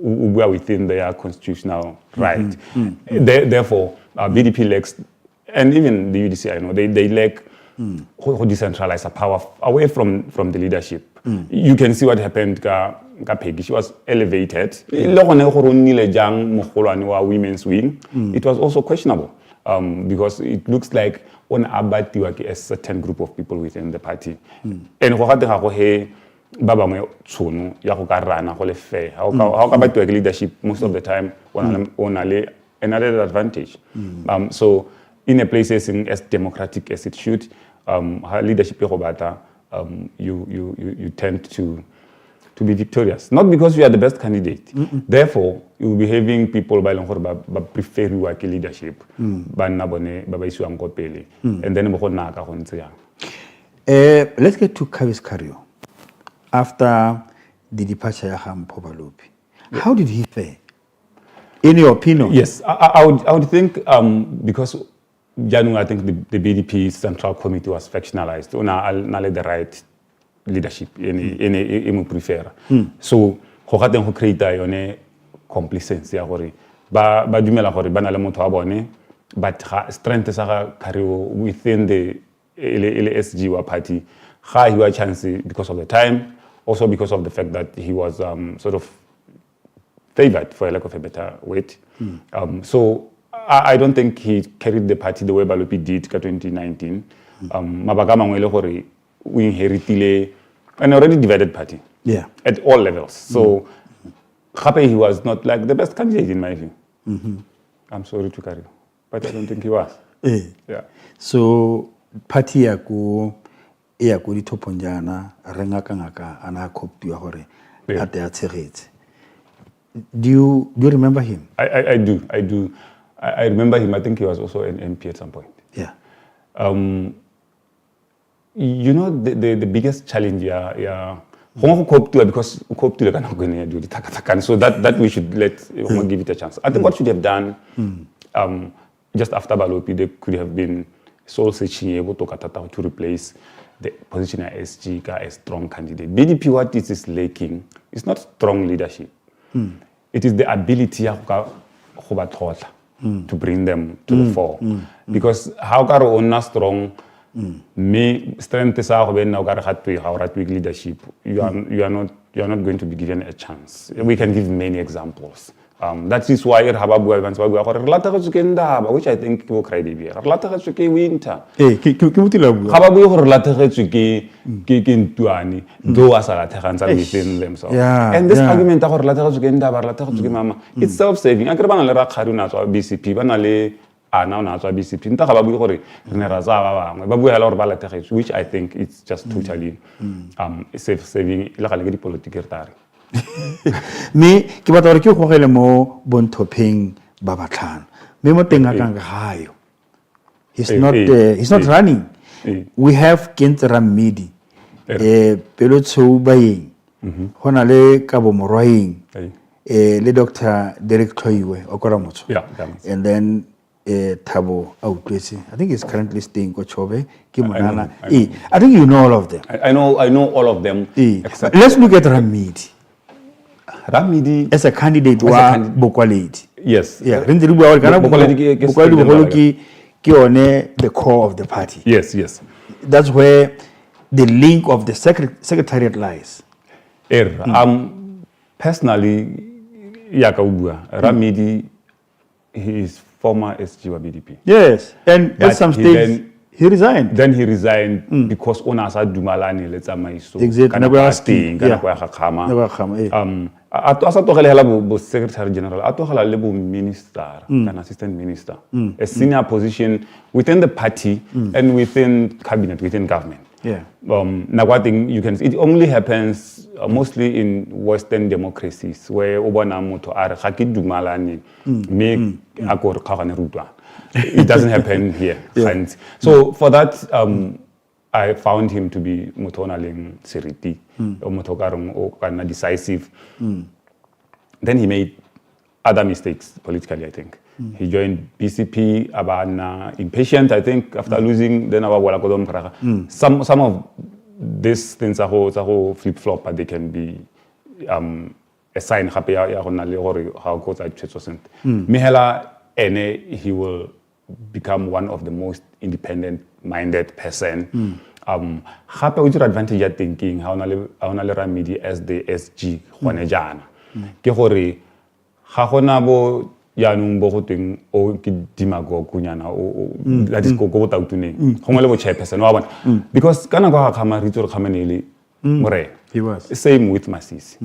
Speaker 9: we are within their constitutional right. Therefore BDP lacks, and even the UDC I know they lack who decentralize the power away from the leadership. You can see what happened ka Peggy. She was elevated. Women's wing. It was also questionable because it looks like on abatiwa a certain group of people within the party. And go gata go he ba bangwe tsono ya go ka rana go le fair. How ka batiwa leadership most of the time on another advantage. So in a place as democratic as it should, leadership go bata you tend to be victorious. Not because you are the best candidate. Therefore, you will be having people by prefer you like leadership. And then
Speaker 8: let's get to Kavis Kario. After the departure of Povalopi, how did he fare? In your opinion?
Speaker 9: Yes, I would think because I think the BDP Central Committee was factionalized. Not the right leadership in prefer. So go ga teng go create yone complacency ya gore ba dumela gore ba na le motho wa bone but strength sa ga Kario within the SG wa party ga he was chance because of the time, also because of the fact that he was sort of favored for a lack of a better word. So I don't think he carried the party the way Balopi did in 2019. Mabaka mangwe le gore we inherited an already divided party.
Speaker 8: Yeah. At
Speaker 9: all levels. So Khape, he was not like the best candidate in my view. I'm sorry to carry, but I don't think he was. Yeah.
Speaker 8: So party ya go di toponjana renga kangaka ana koptu ya gore ate ya tshegetse. Do you remember him?
Speaker 9: I do. I remember him. I think he was also an MP at some point.
Speaker 8: Yeah.
Speaker 9: You know the biggest challenge because so that we should let give it a chance. I think what should have done just after Balopi, they could have been soul searching able to replace the position of SG as a strong candidate. BDP, what it is lacking is not strong leadership. It is the ability to bring them to the fore. Because how can you strong me strength is weak leadership? You are not you're not going to be given a chance. We can give many examples. That is why which I think will cry winter. Within themselves. And this argument it's self-saving. Which I think it's just totally self-saving.
Speaker 8: Me ke batla gore ke gogele mo Bontopeng Babatlhano me mo teng a kang gayo he's not running. We have Kent Ramidi pelo Tshoubayeng hona le Kabo Morwaeng le Dr. Derek Tloiwe okora motho and then Thabo Autwetse, I think he's currently staying Kochobe. I think you know all of them.
Speaker 9: I know all of them.
Speaker 8: Let's look at Ramidi as a candidate Bokwaledi.
Speaker 9: Yes.
Speaker 8: Yeah. The core of the party.
Speaker 9: Yes.
Speaker 8: That's where the link of the secretariat lies.
Speaker 9: Personally, Ramidi, he is former SG of BDP.
Speaker 8: Yes, and at some stage he resigned.
Speaker 9: Then he resigned because Onasa Dumalani let's say so.
Speaker 8: Exactly.
Speaker 9: Secretary General, minister, an assistant minister, a senior position within the party and within cabinet, within government.
Speaker 8: Yeah.
Speaker 9: Now what thing you can see, it only happens mostly in Western democracies where Obana Moto are Haki Dumalani make akor kakane rutwa. It doesn't happen here. And so for that, I found him to be Motonaling Seriti, or Motokarong or decisive. Then he made other mistakes politically, I think. He joined BCP, Abana, impatient, I think, after losing, then some of these things are flip-flop, but they can be a sign happy how goes I Mihela Ene, he will become one of the most independent-minded person. Happy with your advantage at thinking how Ramidi as the SG Juanejana. Kehori Hahonabo Yanum Bohoting o Dimago Kunyana o that is Koko Tautune. Homologo chairperson. Because Kanagawa Kama Ritor Kamenili More.
Speaker 8: He was.
Speaker 9: Same with Masisi.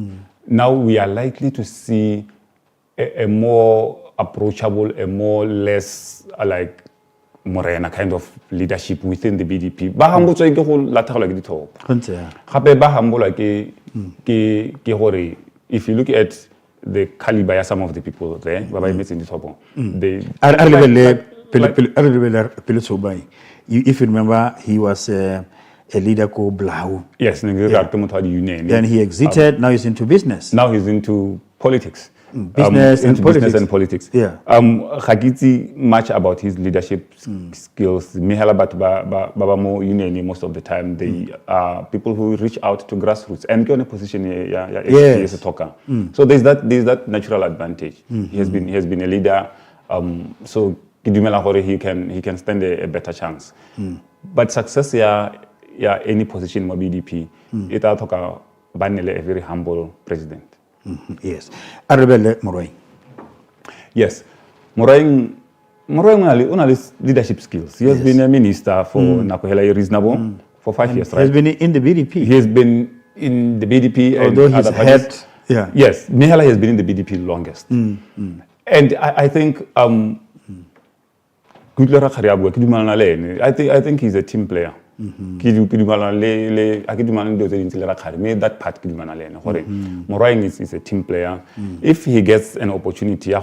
Speaker 9: Now we are likely to see a more approachable, a more less like Morena kind of leadership within the BDP. Bahambo so ke go lathagela ke dithopo. Gape bahambo like ke if you look at the caliber of some of the people there,
Speaker 8: if you remember, he was a leader called Blau.
Speaker 9: Yes,
Speaker 8: then he exited. Now he's into business.
Speaker 9: Now he's into politics.
Speaker 8: Business and
Speaker 9: politics.
Speaker 8: Yeah.
Speaker 9: Khagiti much about his leadership skills. Mihela Babamo Union most of the time they are people who reach out to grassroots and get in a position as a talker. So there's that natural advantage. He has been a leader. So he can stand a better chance. But success any position in BDP it talker Banele a very humble president.
Speaker 8: Yes. Arabelle Morwaeng.
Speaker 9: Yes. Morwaeng only leadership skills. He has been a minister for Nakohela reasonable for 5 years, right?
Speaker 8: He has been in the BDP.
Speaker 9: He has been in the BDP
Speaker 8: although
Speaker 9: and
Speaker 8: his
Speaker 9: other
Speaker 8: head
Speaker 9: parties. Yes, Mihela has been in the BDP longest. And I think I think he's a team player. That part Morwaeng is a team player. If he gets an opportunity I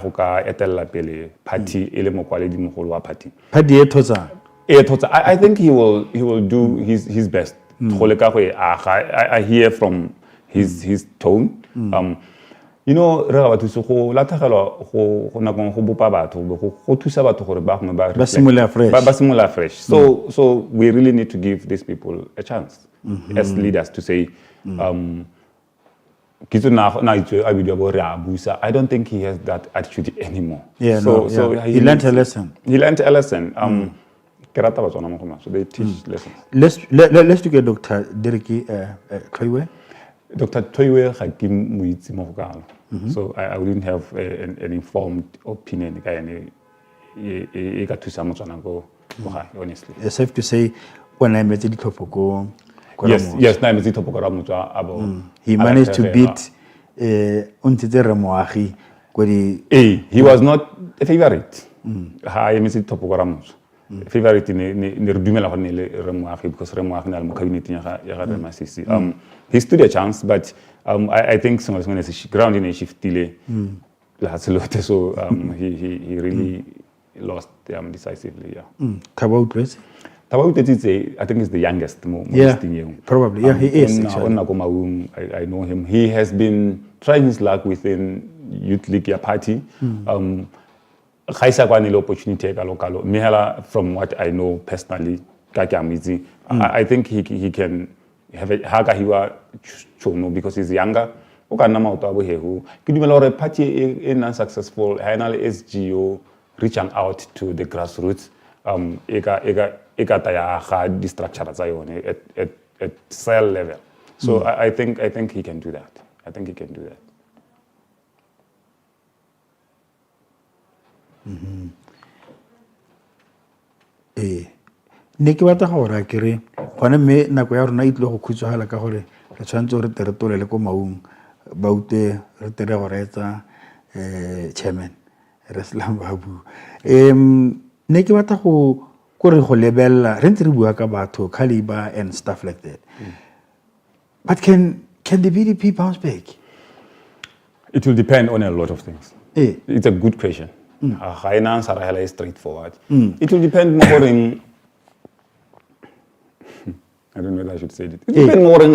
Speaker 9: think he will do his best. I hear from his tone. You know, fresh. So we really need to give these people a chance as leaders to say, I don't think he has that attitude anymore.
Speaker 8: So he learned a lesson.
Speaker 9: So they teach lessons.
Speaker 8: Let's look at Dr. Derek Tloiwe.
Speaker 9: Dr. Toiwe ga ke mo itse mo go kalo. So I wouldn't have an informed opinion ka ene e ka thusa motswana go honestly.
Speaker 8: It's safe to say when I met ditlhopho ko
Speaker 9: yes na metsi topo ra motswa abo.
Speaker 8: He managed to beat untitse re moagi ko di
Speaker 9: he was not a favorite. Ha e metsi topo ra motswa. Favorite ne re dumela go ne le re moagi because re moagi na le mo cabinet ya ga re masisi. He stood a chance, but I think some ground in a shiftile so he really lost decisively.
Speaker 8: Tabau Tracy.
Speaker 9: Tabau Tracy, I think is the youngest.
Speaker 8: Probably. Yeah, he is.
Speaker 9: I know him. He has been trying his luck within Youth League Party. Opportunity from what I know personally, I think he can have a hagahiwa chono because he's younger. Party is unsuccessful. SGO reaching out to the grassroots. At cell level. So I think he can do that. I think he can do that.
Speaker 8: Ne ke batla go ra kere gone me nako ya rona itlo go khutshwala ka gore re tshwantse re teretole le ko maung ba ute re tere go retsa chairman re slam babu ne ke batla go re go lebella re ntse re bua ka batho caliber and stuff like that. But can the BDP bounce back?
Speaker 9: It will depend on a lot of things. It's a good question. Answer is straightforward. It will depend more on I don't know whether I should say it. It depends more on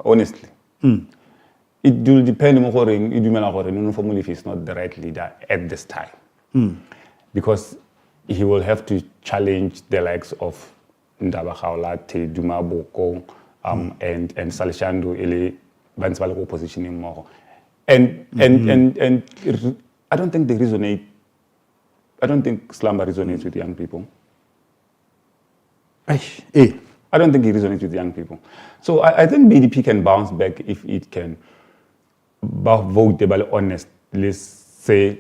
Speaker 9: honestly. It will depend more on if he's not the right leader at this time. Because he will have to challenge the likes of Ndaba Khaolate, Duma Boko, and Salishando Ele Bansbalo opposition more. And I don't think they resonate. I don't think Slamba resonates with young people. I don't think it resonates with young people. So I think BDP can bounce back if it can vote honest. Let's say.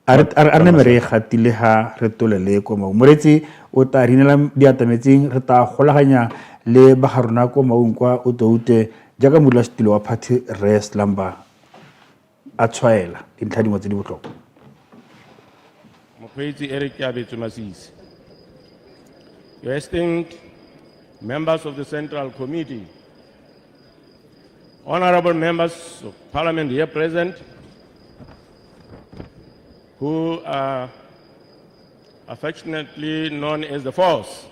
Speaker 8: Arne mere khatile ha re tolele ko mo moretsi o ta rinela diatametseng re ta golaganya le ba haruna ko maung kwa o toute jaaka modula stilo wa party rest lamba a tshwaela dintlha dingwe tse di botlhokwa.
Speaker 5: Mokgweetsi Eric Gabathuse Masisi, your esteemed members of the Central Committee, honorable members of Parliament here present, who are affectionately known as the Force,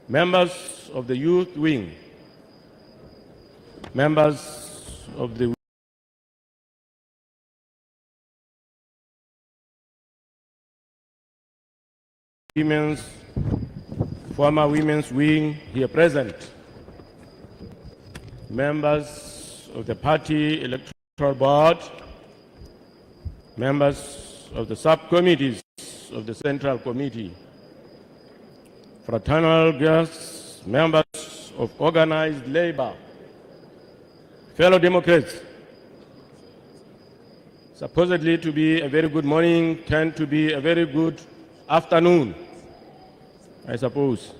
Speaker 5: members of the Youth Wing, members of the former Women's Wing here present, members of the party electoral board, members of the subcommittees of the Central Committee, fraternal guests, members of organized labor, fellow Democrats, supposedly to be a very good morning, tend to be a very good afternoon, I suppose.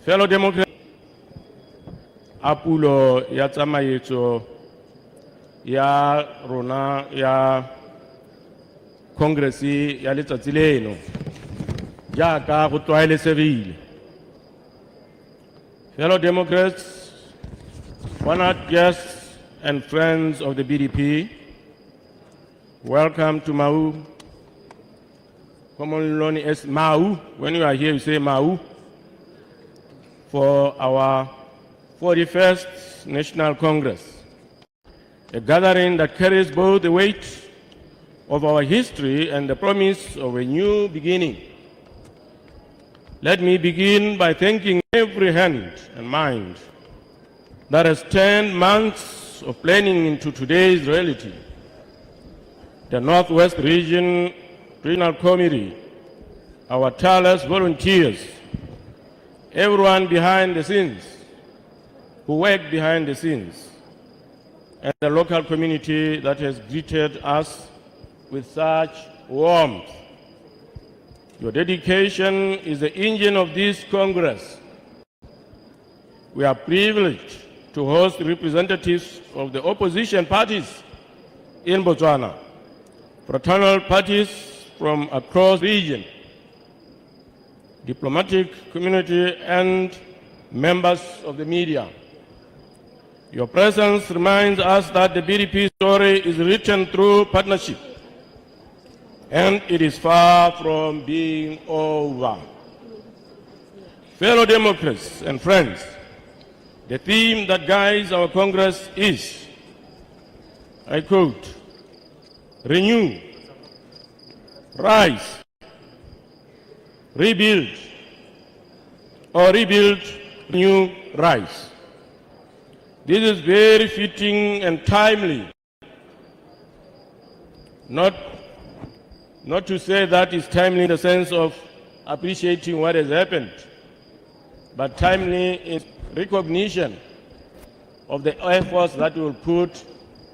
Speaker 5: Fellow Democrats, Apulo ya tsamaetso ya rona ya Congress ya letsatsi leno jaaka go tlwaelesegile. Fellow Democrats, honored guests and friends of the BDP, welcome to Mau. Commonly known as Mau. When you are here, you say Mau. For our 41st National Congress, a gathering that carries both the weight of our history and the promise of a new beginning. Let me begin by thanking every hand and mind that has turned months of planning into today's reality. The Northwest Regional Committee, our tireless volunteers, everyone behind the scenes, who work behind the scenes, and the local community that has greeted us with such warmth. Your dedication is the engine of this Congress. We are privileged to host representatives of the opposition parties in Botswana, fraternal parties from across the region, diplomatic community, and members of the media. Your presence reminds us that the BDP story is written through partnership, and it is far from being over. Fellow Democrats and friends, the theme that guides our Congress is, I quote, renew, rise, rebuild, or rebuild, renew, rise. This is very fitting and timely. Not to say that it's timely in the sense of appreciating what has happened, but timely in recognition of the efforts that we will put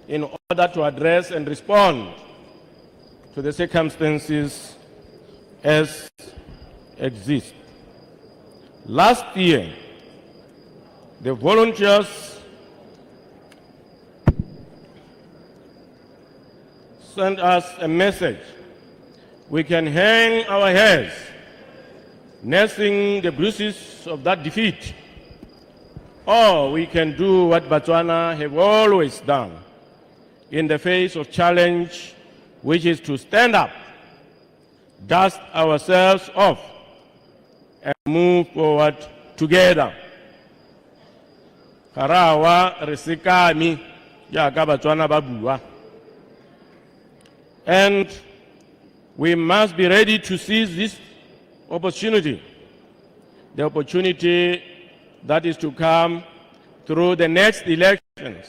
Speaker 5: in order to address and respond to the circumstances as exist. Last year, the volunteers sent us a message. We can hang our heads, nursing the bruises of that defeat, or we can do what Botswana have always done in the face of challenge, which is to stand up, dust ourselves off, and move forward together. Karawa resikami jaaka Botswana ba bua. And we must be ready to seize this opportunity, the opportunity that is to come through the next elections.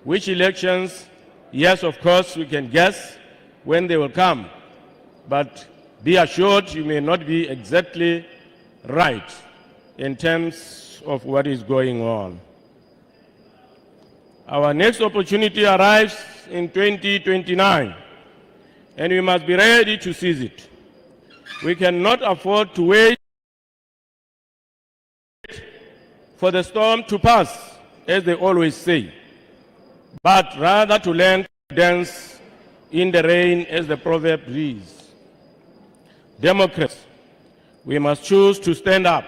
Speaker 5: Which elections? Yes, of course, we can guess when they will come, but be assured you may not be exactly right in terms of what is going on. Our next opportunity arrives in 2029, and we must be ready to seize it. We cannot afford to wait for the storm to pass, as they always say, but rather to learn to dance in the rain, as the proverb reads. Democrats, we must choose to stand up.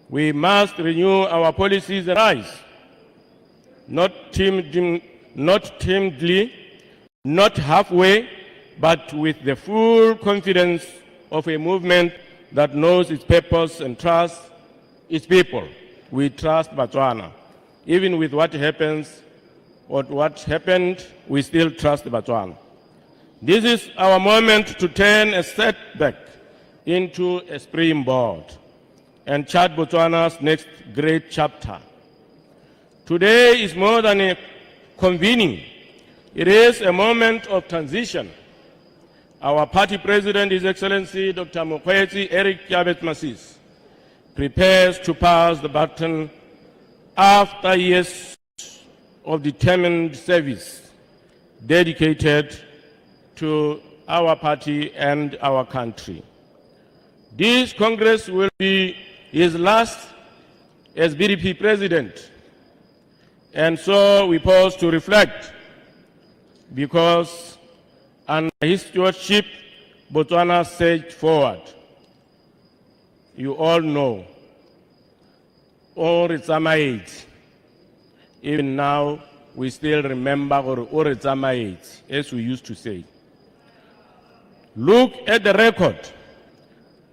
Speaker 5: We must renew our policies and rise, not timidly, not halfway, but with the full confidence of a movement that knows its purpose and trusts its people. We trust Botswana. Even with what happens or what happened, we still trust Botswana. This is our moment to turn a setback into a springboard and chart Botswana's next great chapter. Today is more than a convening. It is a moment of transition. Our party president, His Excellency Dr. Mokgweetsi Eric Gabathuse, prepares to pass the baton after years of determined service dedicated to our party and our country. This Congress will be his last as BDP president, and so we pause to reflect, because under his stewardship, Botswana surged forward. You all know, all its age. Even now, we still remember all its age, as we used to say. Look at the record.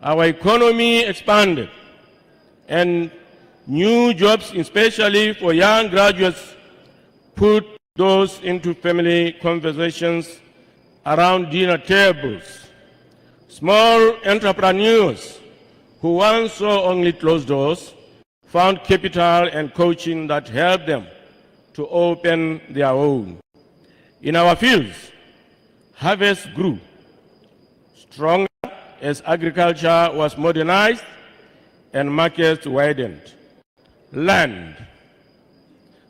Speaker 5: Our economy expanded, and new jobs, especially for young graduates, put those into family conversations around dinner tables. Small entrepreneurs who once saw only closed doors found capital and coaching that helped them to open their own. In our fields, harvests grew, stronger as agriculture was modernized and markets widened. Land,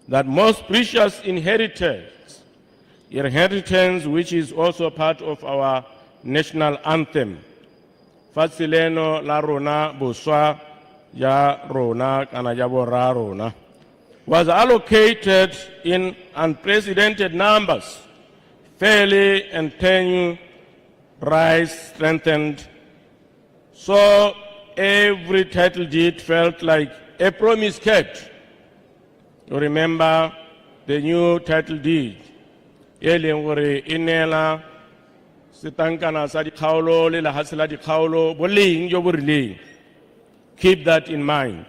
Speaker 5: that most precious inheritance which is also part of our national anthem. Fatsileno la rona boswa ya rona kana ya borra rona, was allocated in unprecedented numbers, fairly and tenure rights strengthened. So every title deed felt like a promise kept. You remember the new title deed. Inela sitankana sa dikgaolo le lehatshe la dikgaolo boleng jo bo rileng. Keep that in mind.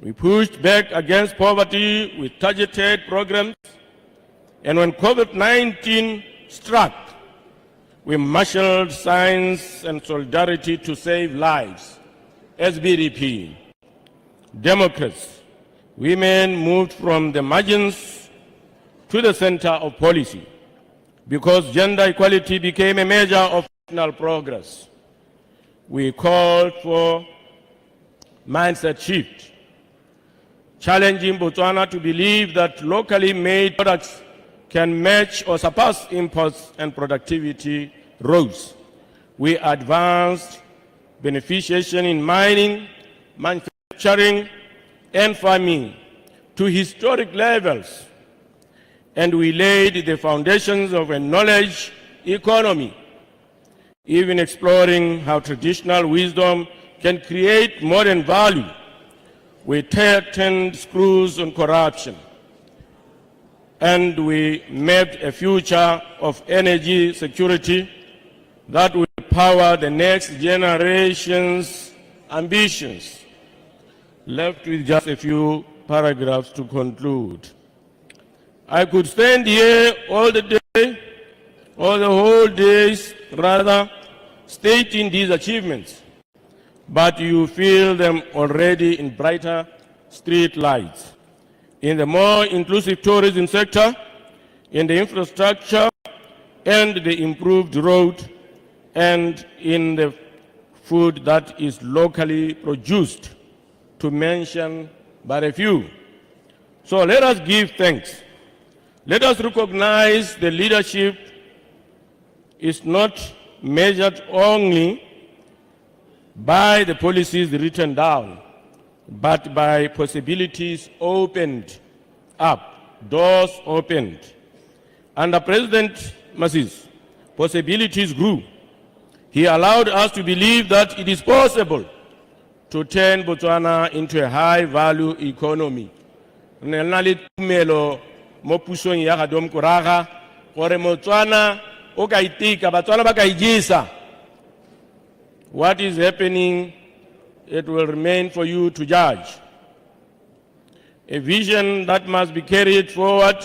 Speaker 5: We pushed back against poverty with targeted programs, and when COVID-19 struck, we marshaled science and solidarity to save lives. As BDP, Democrats, women moved from the margins to the center of policy because gender equality became a measure of national progress. We called for mindset shift, challenging Botswana to believe that locally made products can match or surpass imports and productivity rose. We advanced beneficiation in mining, manufacturing, and farming to historic levels, and we laid the foundations of a knowledge economy, even exploring how traditional wisdom can create modern value. We tightened screws on corruption, and we mapped a future of energy security that will power the next generation's ambitions. Left with just a few paragraphs to conclude. I could stand here all the whole days, stating these achievements, but you feel them already in brighter street lights, in the more inclusive tourism sector, in the infrastructure and the improved road, and in the food that is locally produced, to mention but a few. So let us give thanks. Let us recognize the leadership is not measured only by the policies written down, but by possibilities opened up, doors opened. Under President Masisi, possibilities grew. He allowed us to believe that it is possible to turn Botswana into a high-value economy. Mo pusong ya ga Democratic gore Botswana o ka itika Batswana ba ka ijisa. What is happening, it will remain for you to judge. A vision that must be carried forward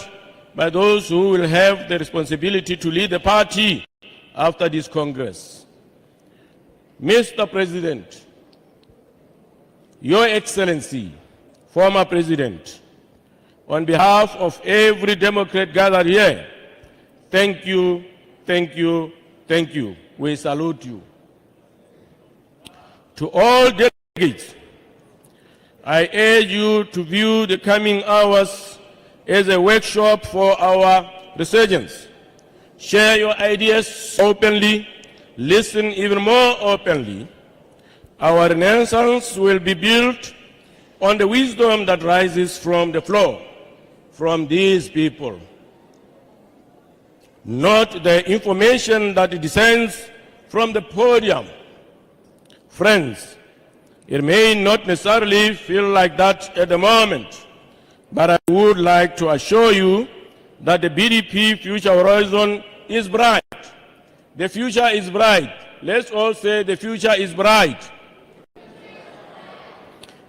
Speaker 5: by those who will have the responsibility to lead the party after this Congress. Mr. President, Your Excellency, former President, on behalf of every Democrat gathered here, thank you, thank you, thank you. We salute you. To all delegates, I urge you to view the coming hours as a workshop for our resurgence. Share your ideas openly, listen even more openly. Our renaissance will be built on the wisdom that rises from the floor, from these people, not the information that descends from the podium. Friends, it may not necessarily feel like that at the moment, but I would like to assure you that the BDP future horizon is bright. The future is bright. Let's all say the future is bright.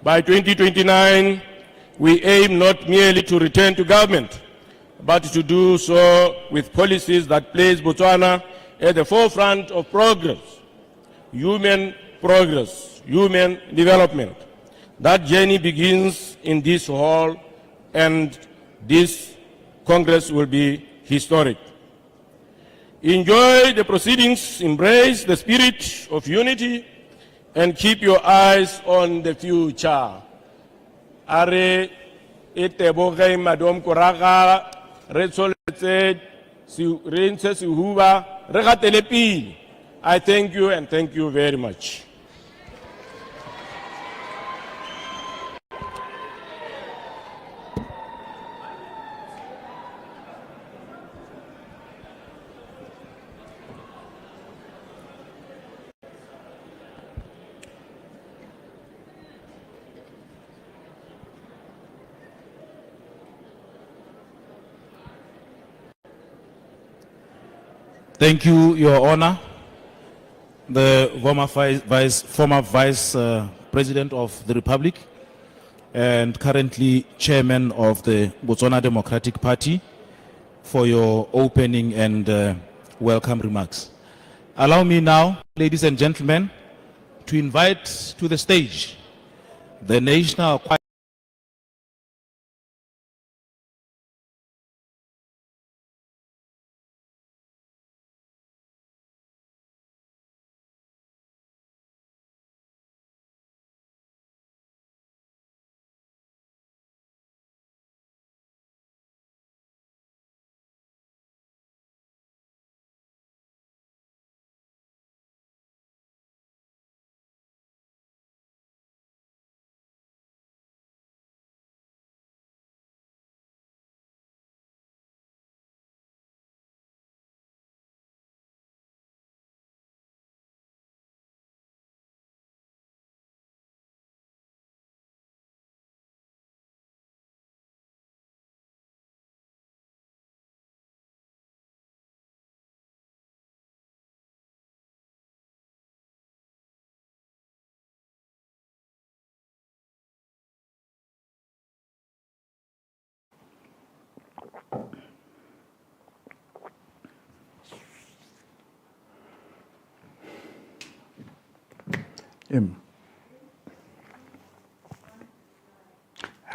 Speaker 5: By 2029, we aim not merely to return to government, but to do so with policies that place Botswana at the forefront of progress, human development. That journey begins in this hall, and this Congress will be historic. Enjoy the proceedings, embrace the spirit of unity, and keep your eyes on the future. Are eteboge Madam Koraga, Retsolete, Rinse Suhuba, Regatelepi. I thank you and thank you very much.
Speaker 1: Thank you, Your Honor. The former Vice President of the Republic and currently Chairman of the Botswana Democratic Party, for your opening and welcome remarks. Allow me now, ladies and gentlemen, to invite to the stage the National Choir.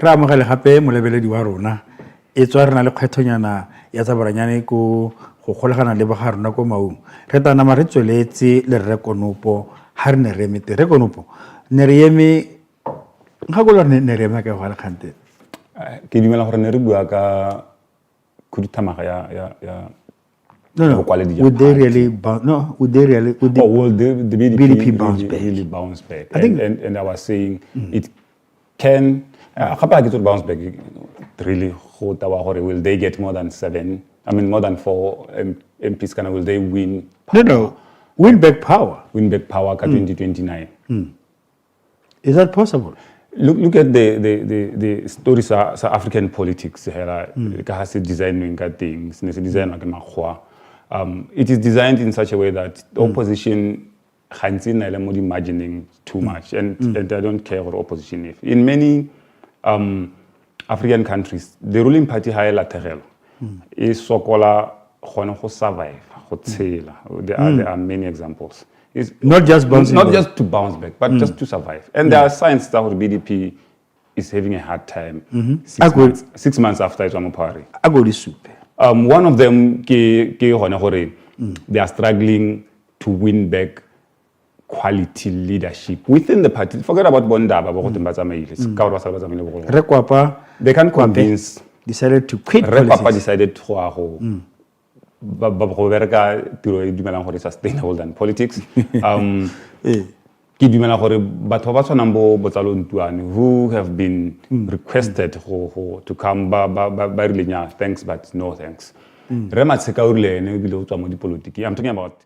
Speaker 8: Re amogele gape molebeledi wa rona e tswa re na le kgethonyana ya tsa boranyane go kgolagana le boga rona ko maung re tanama re tsweletse le Rre Konopo ha re ne re emete Rre Konopo ne re eme ga go ne re ema ka go le kgante
Speaker 9: ke dumela gore ne re bua ka khuduthamaga ya
Speaker 8: No, would they really bounce? No, would they really? Would they,
Speaker 9: will the
Speaker 8: BDP bounce back?
Speaker 9: Really bounce back?
Speaker 8: I think,
Speaker 9: and I was saying it can. Bounce back. Really, will they get more than 7? I mean, more than 4 MPs? Will they win?
Speaker 8: Power? No, win back power.
Speaker 9: Win back power. 2029.
Speaker 8: Is that possible?
Speaker 9: Look at the stories of African politics. Designing things. It is designed in such a way that the opposition can't imagining too much, and they don't care what opposition is. In many African countries, the ruling party high lateral is sokola survive. There are many examples. It's
Speaker 8: not just bouncing
Speaker 9: not just to bounce back, but just to survive. And there are signs that the BDP is having a hard time 6 months after it's Amopari. One of them, they are struggling to win back quality leadership within the party. Forget about Bondaba. They can't convince.
Speaker 8: Decided to quit
Speaker 9: politics. Decided to sustainable than politics. Who have been requested to come by thanks but no thanks. I'm talking about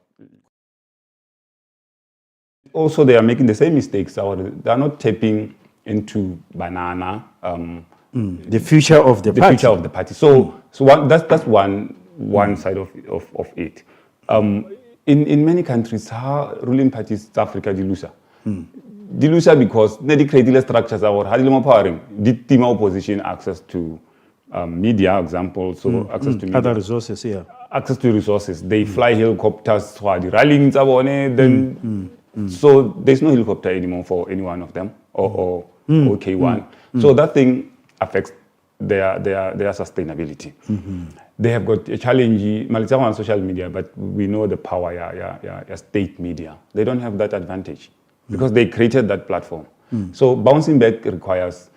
Speaker 9: also they are making the same mistakes. They are not tapping into banana
Speaker 8: the future of the party.
Speaker 9: Future of the party. So that's one side of it. In many countries, ruling parties in Africa lose. They lose because they create structures or empowering. They team opposition access to media, example, so access to media.
Speaker 8: Other resources, yeah.
Speaker 9: Access to resources. They fly helicopters for the rallying, then so there's no helicopter anymore for any one of them or K1. So that thing affects their sustainability. They have got a challenge on social media, but we know the power state media. They don't have that advantage because they created that platform. So bouncing back requires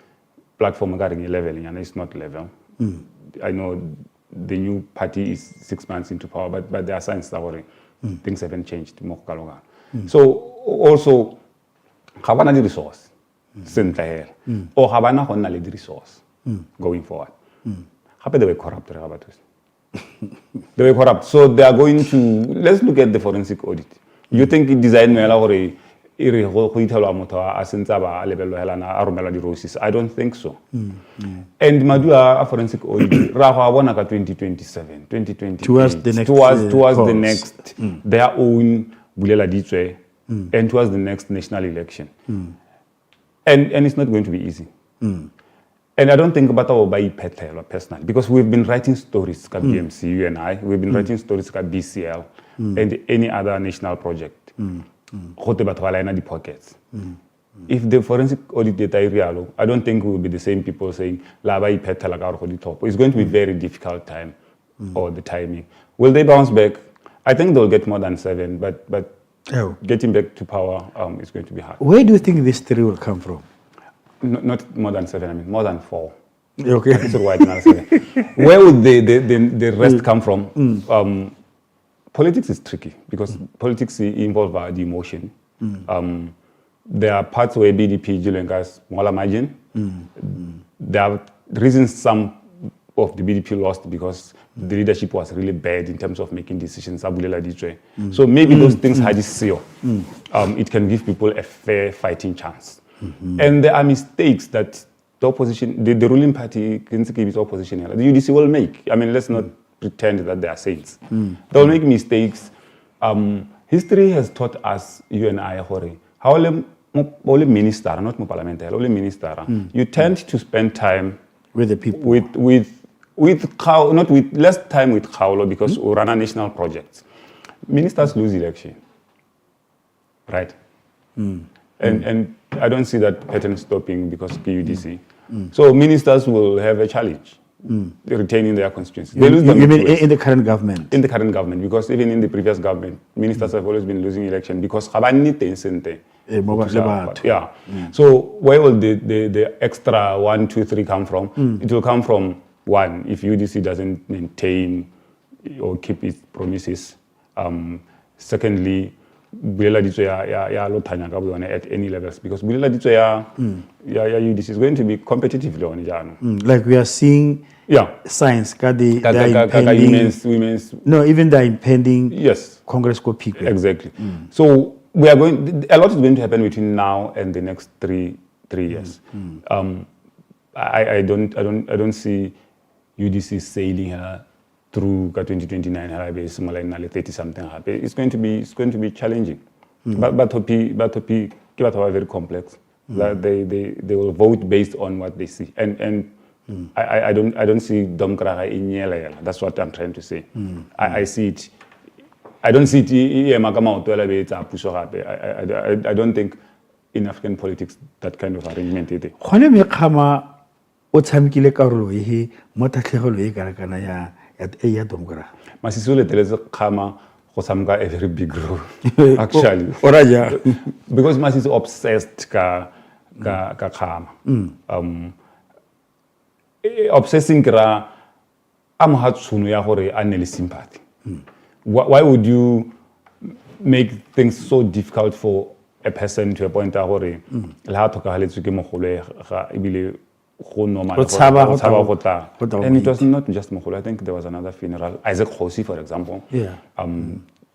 Speaker 9: platform leveling, and it's not level. I know the new party is 6 months into power, but there are signs that things haven't changed. So also, Havana the resource, or Havana Honali the resource going forward. They were corrupt. They were corrupt. So they are going to, let's look at the forensic audit. You think it designed I don't think so. And Madua forensic audit 2027, 2028, towards the next their own Bulela Ditwe and towards the next national election. And it's not going to be easy. And I don't think about our by personally, because we've been writing stories at BMC, you and I, we've been writing stories at BCL and any other national project. The pockets. If the forensic audit data is real, I don't think we will be the same people saying it's going to be very difficult time or the timing. Will they bounce back? I think they'll get more than 7, but getting back to power is going to be hard.
Speaker 8: Where do you think this 3 will come from?
Speaker 9: Not more than 7, I mean more than 4.
Speaker 8: Okay.
Speaker 9: Where would the rest come from? Politics is tricky because politics involves the emotion. There are parts where BDP, Julengas, Mwala margin. There are reasons some of the BDP lost because the leadership was really bad in terms of making decisions. So maybe those things had this seal. It can give people a fair fighting chance. And there are mistakes that the opposition, the ruling party, can give its opposition. The UDC will make. I mean, let's not pretend that they are saints. They'll make mistakes. History has taught us, you and I, how only minister, not parliament, only minister. You tend to spend time
Speaker 8: with the people,
Speaker 9: with not with less time with Kaulo because we run a national projects. Ministers lose election, right? And I don't see that pattern stopping because UDC. So ministers will have a challenge. Retaining their constituencies. They lose them.
Speaker 8: You mean in the current government?
Speaker 9: In the current government, because even in the previous government, ministers have always been losing election because yeah. So where will the extra 1, 2, 3 come from? It will come from 1, if UDC doesn't maintain or keep its promises. Secondly, Bulela Ditwe at any levels because Bulela Ditwe UDC is going to be competitive.
Speaker 8: Like we are seeing signs, women's no, even the impending Congress could pick.
Speaker 9: Exactly. So we are going. A lot is going to happen between now and the next 3 years. I don't see UDC sailing her through 2029, 30 something. It's going to be challenging. But Hopi are very complex. That they will vote based on what they see. And I don't see Domkraga in Yela. That's what I'm trying to say. I see it. I don't see it. I don't think in African politics that kind of arrangement is there. Masisule teleze kama kosamga a very big role actually. Because Mas is obsessed ka kama. Obsessing kra amhatsunu ya hore anele sympathy. Why would you make things so difficult for a person to a point hore la toka haletsuke mogolo ga ibile. And it was not just Moholo. I think there was another funeral. Isaac Khosi, for example.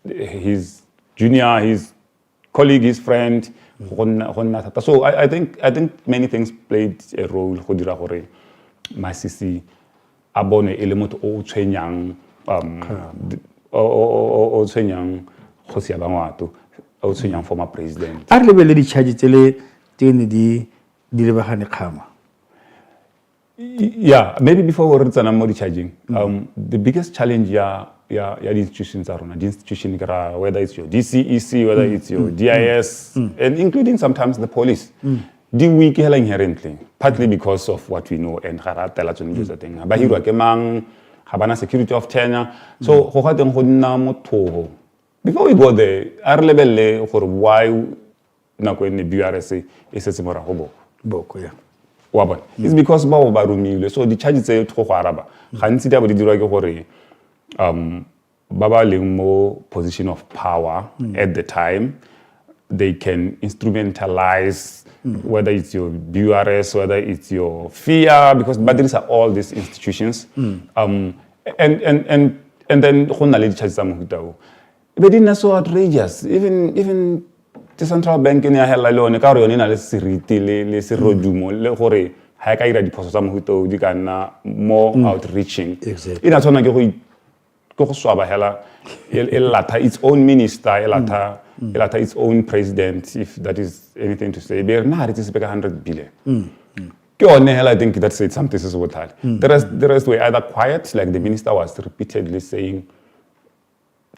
Speaker 9: His junior, his colleague, his friend. So I think many things played a role. Masisi abone element o chenyang o chenyang Khosi abangwato o chenyang former president.
Speaker 8: Are le di charge tele tene di lebagane khama.
Speaker 9: Yeah, maybe before we reach more charging, the biggest challenge the institutions are on the institution, whether it's your DCEC, whether it's your DIS, and including sometimes the police. di weak hela inherently, partly because of what we know and ga ratela tsone dilo tsa teng ba hirwa ke mang ga bana security of tenure so go ga teng go nna motho before we go there a re lebelle gore why nako ene BRS e setse morago
Speaker 8: boko ya
Speaker 9: wa bona it's because ba rumile so di charges tse go araba gantsi di di dirwa ke gore ba ba leng mo position of power at the time they can instrumentalize whether it's your BRS, whether it's your FIA, because batteries are all these institutions. And then the charges are but it's so outrageous. Even the central bank in hell alone, ka re yone le seriti le serodumo le gore ha ka ira diphoso tsa mohuto di kana more outreaching.
Speaker 8: Exactly.
Speaker 9: Ina tsona ke go swaba hela elata its own minister elata its own president, if that is anything to say. But now it is like 100 billion. I think that said something is what the rest were either quiet, like the minister was repeatedly saying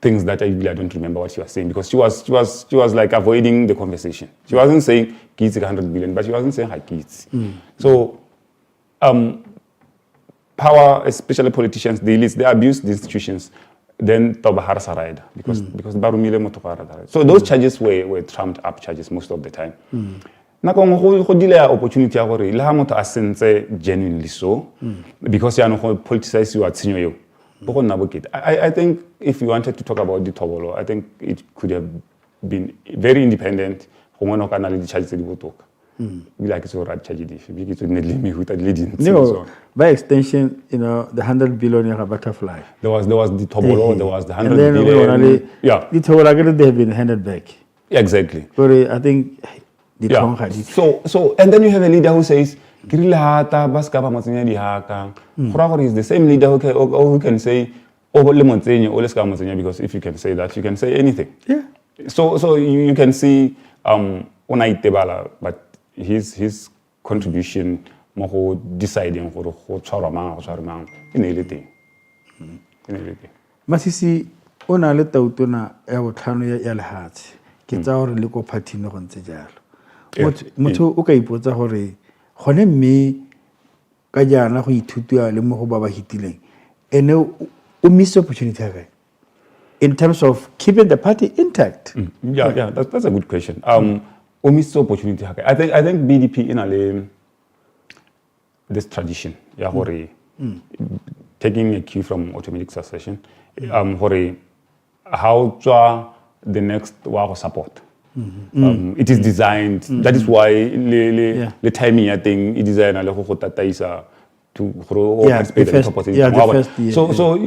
Speaker 9: things that I don't remember what she was saying because she was like avoiding the conversation. She wasn't saying kids 100 billion, but she wasn't saying her kids. So power, especially politicians, they abuse the institutions. Then Tobahar Sarayda because Barumile Motokarada. So those charges were trumped up charges most of the time. Nakong ho dile opportunity ya gore la motho a sentse genuinely so because ya no go politicize you at senior yo. I think if you wanted to talk about the Tobolo, I think it could have been very independent. Go no kana le di charges di botoka. Like so rad charge di because it need me who leading.
Speaker 8: No, by extension, the 100 billion butterfly.
Speaker 9: There was the Tobolo, there was the 100
Speaker 8: and then
Speaker 9: billion. Yeah.
Speaker 8: The Tobolo they have been handed back.
Speaker 9: Exactly.
Speaker 8: But I think the tongue had it.
Speaker 9: So and then you have a leader who says Kirilata Baskaba Montenya di Haka. Kurago is the same leader who can say le Montenya or Leska Montenya because if you can say that you can say anything.
Speaker 8: Yeah.
Speaker 9: So you can see Onai Tebala, but his contribution mo deciding for go tshwarwa in anything.
Speaker 8: Masisi ona le tautona ya botlhano ya lehatse ke tsa gore le ko party no go ntse jalo motho o ka ipotsa gore gone mme ka jana go ithutiwa le mo go ba ba hitileng ene o miss opportunity ha kae in terms of keeping the party intact.
Speaker 9: Yeah, that's a good question. O miss opportunity ha kae. I think BDP in a this tradition ya gore taking a cue from automatic succession gore how to the next wa go support. It is designed. That is why the timing I think it designed le go tataisa to grow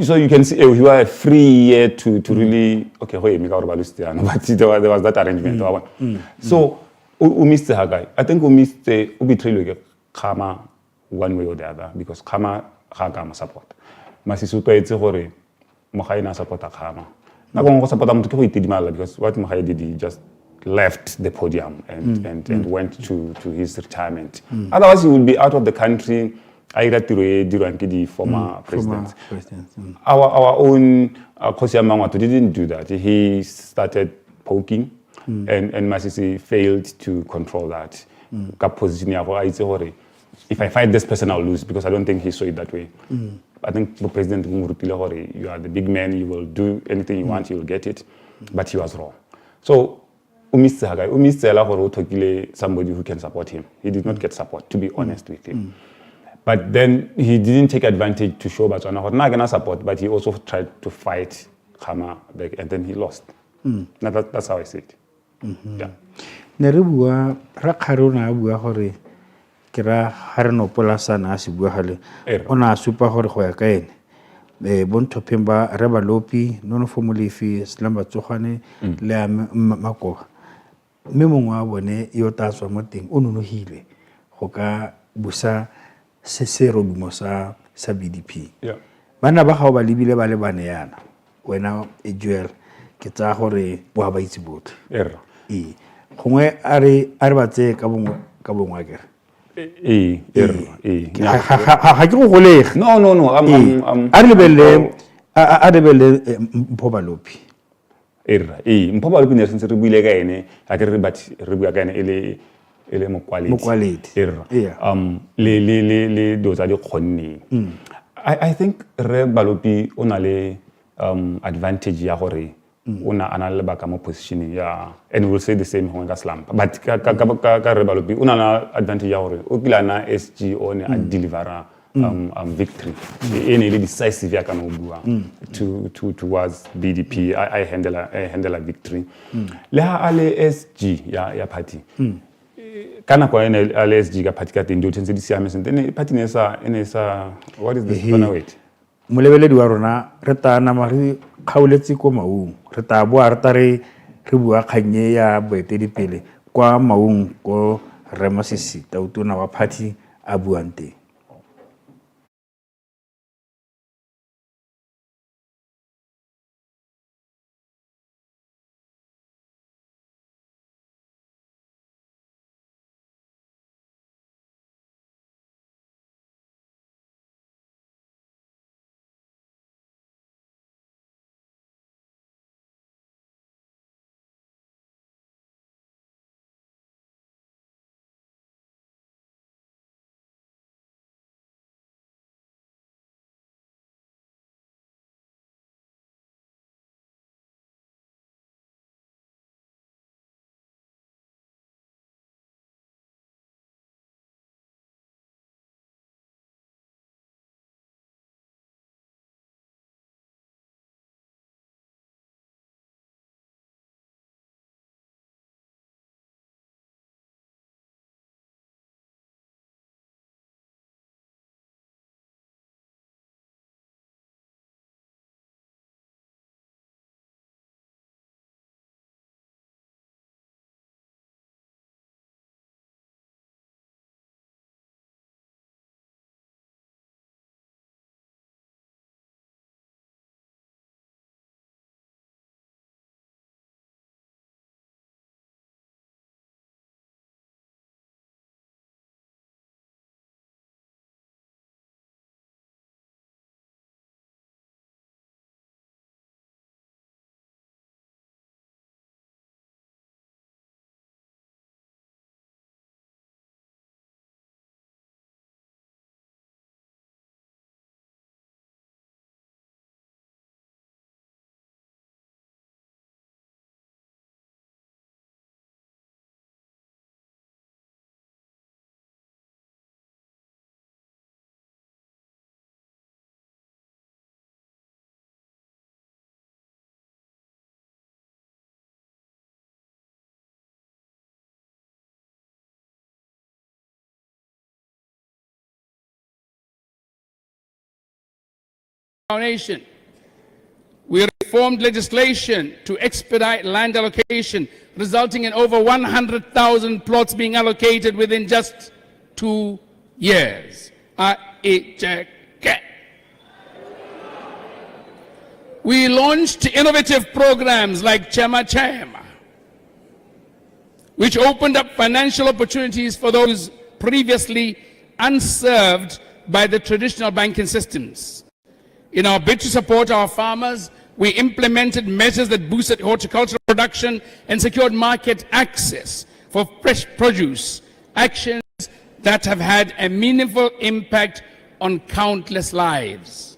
Speaker 9: so you can see you are free year to really okay but there was that arrangement. So we missed the guy. I think we missed the ubitrilo Kama one way or the other because Kama Kama support. Masisuto it's gore Mohaina support Kama. Na go support am to because what Mohai did he just left the podium and went to his retirement. Otherwise he would be out of the country. Either the former president. Our own Kosia Mangwatu didn't do that. He started poking and Masisi failed to control that. If I fight this person, I'll lose because I don't think he saw it that way. I think the president, you are the big man, you will do anything you want, you will get it. But he was wrong. So, somebody who can support him. He did not get support, to be honest with him. But then he didn't take advantage to show Botswana not gonna support, but he also tried to fight Kama back, and then he lost. That's how I see it. Yeah.
Speaker 8: Neribua rakaruna bua hore kira harno polasa na sibua hale ona super hore go ya kaene bonto pemba reba lopi nono formula fi slamba tsogane le mako mme mongwe wa bone yo tatswa mo teng o nonohile go ka busa se rodumo sa BDP. Bana ba ga ba libile ba le bane yana wena Joel ke tsa gore wa ba itse botho gongwe are ba tse ka bongwe akere ga ke go golege
Speaker 9: no
Speaker 8: a re lebelle Mpho Lopi
Speaker 9: Mpho Lopi ne se re buile ka ene a ke re but re bua ka ene ele e le mokwaledi
Speaker 8: Mokwaledi. Yeah.
Speaker 9: le do tsa di khonneng. I think re Balopi o na le advantage ya gore una ana le baka mo positioning ya, and we'll say the same when ka slump, but ka re Balopi una na advantage ya gore o kila na SG on a delivera victory in a decisive ya kana bua towards BDP. I handle a victory le ha ale SG ya party kana kwa ene ale SG ka party ka tendo tshentse di siame sente ne party ne sa what is this gonna wait
Speaker 8: molebeledi wa rona re ta na mari kgaoletse ko maung re ta boa re ta re bua kganye ya boetedi pele kwa maung ko Remasisi tautona wa party a buang teng.
Speaker 11: Our nation. We reformed legislation to expedite land allocation, resulting in over 100,000 plots being allocated within just 2 years. We launched innovative programs like Chema Chema, which opened up financial opportunities for those previously unserved by the traditional banking systems. In our bid to support our farmers, we implemented measures that boosted horticultural production and secured market access for fresh produce, actions that have had a meaningful impact on countless lives.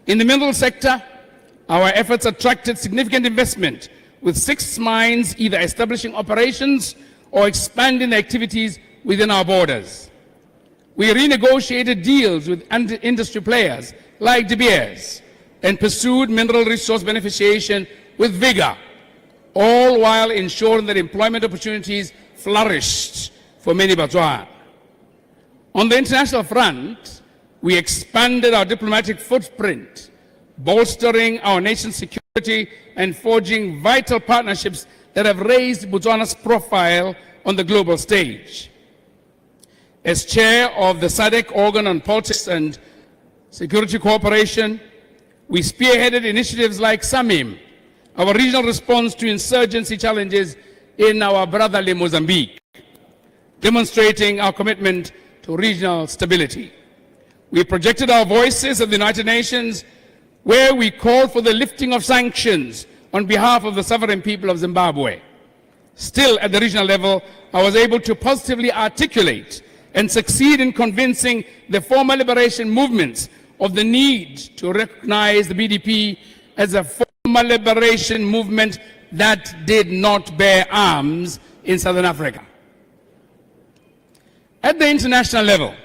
Speaker 11: In the mineral sector, our efforts attracted significant investment, with 6 mines either establishing operations or expanding their activities within our borders. We renegotiated deals with industry players like De Beers and pursued mineral resource beneficiation with vigor, all while ensuring that employment opportunities flourished for many Botswana. On the international front, we expanded our diplomatic footprint, bolstering our nation's security and forging vital partnerships that have raised Botswana's profile on the global stage. As chair of the SADC organ on politics and security cooperation, we spearheaded initiatives like SAMIM, our regional response to insurgency challenges in our brotherly Mozambique, demonstrating our commitment to regional stability. We projected our voices at the United Nations, where we called for the lifting of sanctions on behalf of the sovereign people of Zimbabwe. Still, at the regional level, I was able to positively articulate and succeed in convincing the former liberation movements of the need to recognize the BDP as a former liberation movement that did not bear arms in Southern Africa. At the international level,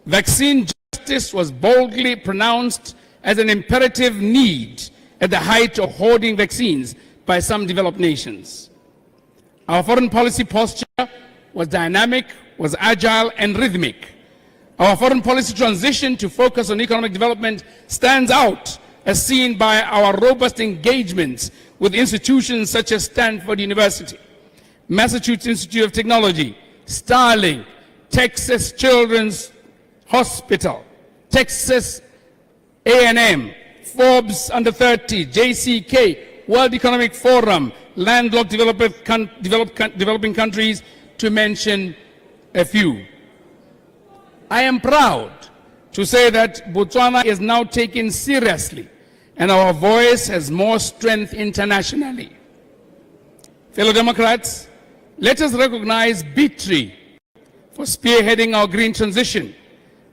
Speaker 11: vaccine justice was boldly pronounced as an imperative need at the height of hoarding vaccines by some developed nations. Our foreign policy posture was dynamic, was agile and rhythmic. Our foreign policy transition to focus on economic development stands out as seen by our robust engagements with institutions such as Stanford University, Massachusetts Institute of Technology, Starlink, Texas Children's Hospital, Texas A&M, Forbes Under 30, JCK, World Economic Forum, landlocked developing countries, to mention a few. I am proud to say that Botswana is now taken seriously and our voice has more strength internationally. Fellow Democrats, let us recognize BP for spearheading our green transition.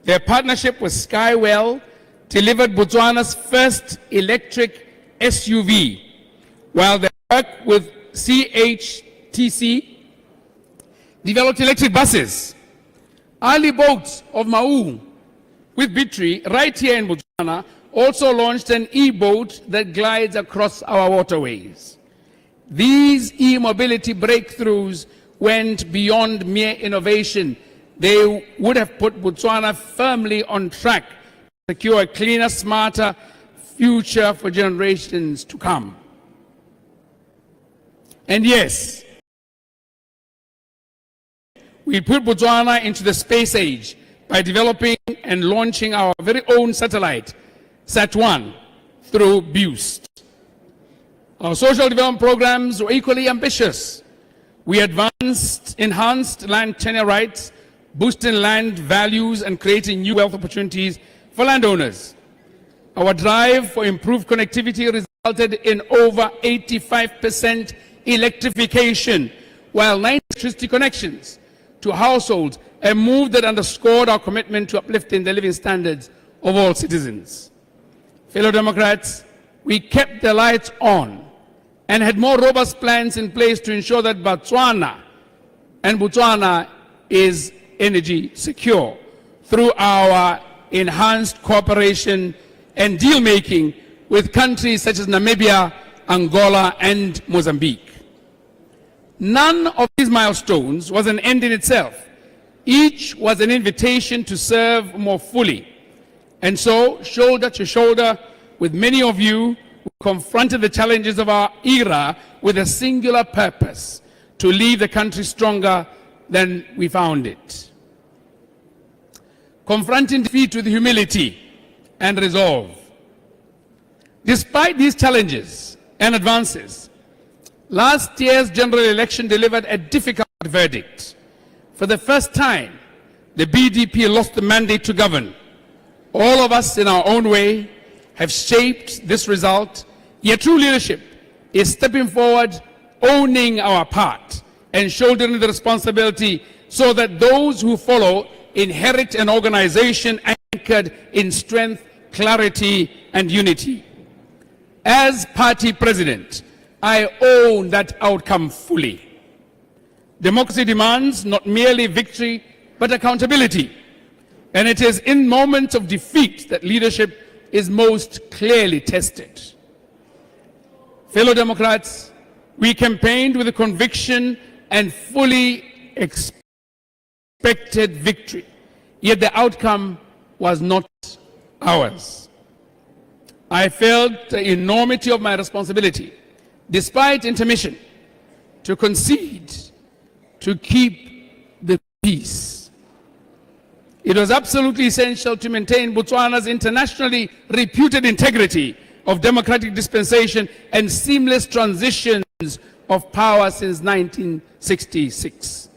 Speaker 11: Their partnership with Skywell delivered Botswana's first electric SUV, while their work with CHTC developed electric buses. Ali Boats of Mau with BP right here in Botswana also launched an e-boat that glides across our waterways. These e-mobility breakthroughs went beyond mere innovation. They would have put Botswana firmly on track to secure a cleaner, smarter future for generations to come. And yes, we put Botswana into the space age by developing and launching our very own satellite, Sat1, through BOOST. Our social development programs were equally ambitious. We enhanced land tenure rights, boosting land values and creating new wealth opportunities for landowners. Our drive for improved connectivity resulted in over 85% electrification, while 90% electricity connections to households, a move that underscored our commitment to uplifting the living standards of all citizens. Fellow Democrats, we kept the lights on and had more robust plans in place to ensure that Botswana is energy secure through our enhanced cooperation and deal-making with countries such as Namibia, Angola, and Mozambique. None of these milestones was an end in itself. Each was an invitation to serve more fully. And so, shoulder to shoulder with many of you, we confronted the challenges of our era with a singular purpose: to leave the country stronger than we found it. Confronting defeat with humility and resolve. Despite these challenges and advances, last year's general election delivered a difficult verdict. For the first time, the BDP lost the mandate to govern. All of us, in our own way, have shaped this result, yet true leadership is stepping forward, owning our part, and shouldering the responsibility so that those who follow inherit an organization anchored in strength, clarity, and unity. As party president, I own that outcome fully. Democracy demands not merely victory, but accountability. And it is in moments of defeat that leadership is most clearly tested. Fellow Democrats, we campaigned with a conviction and fully expected victory, yet the outcome was not ours. I felt the enormity of my responsibility, despite intermission, to concede, to keep the peace. It was absolutely essential to maintain Botswana's internationally reputed integrity of democratic dispensation and seamless transitions of power since 1966.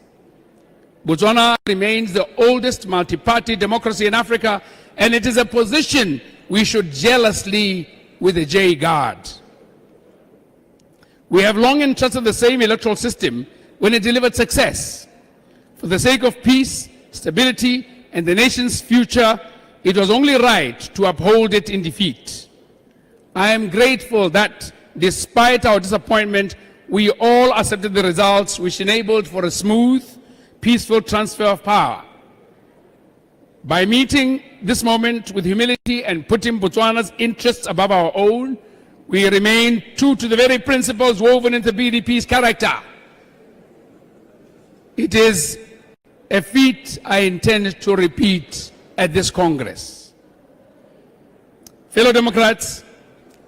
Speaker 11: Botswana remains the oldest multi-party democracy in Africa, and it is a position we should jealously with a J guard. We have long entrusted the same electoral system when it delivered success. For the sake of peace, stability, and the nation's future, it was only right to uphold it in defeat. I am grateful that, despite our disappointment, we all accepted the results which enabled for a smooth, peaceful transfer of power. By meeting this moment with humility and putting Botswana's interests above our own, we remain true to the very principles woven into BDP's character. It is a feat I intend to repeat at this Congress. Fellow Democrats,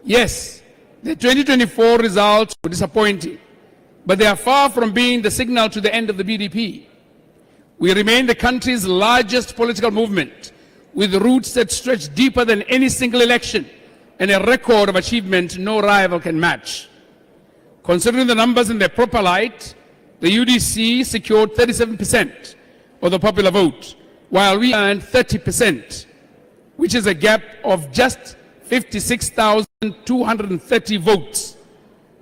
Speaker 11: yes, the 2024 results were disappointing, but they are far from being the signal to the end of the BDP. We remain the country's largest political movement, with roots that stretch deeper than any single election and a record of achievement no rival can match. Considering the numbers in their proper light, the UDC secured 37% of the popular vote, while we earned 30%, which is a gap of just 56,230 votes,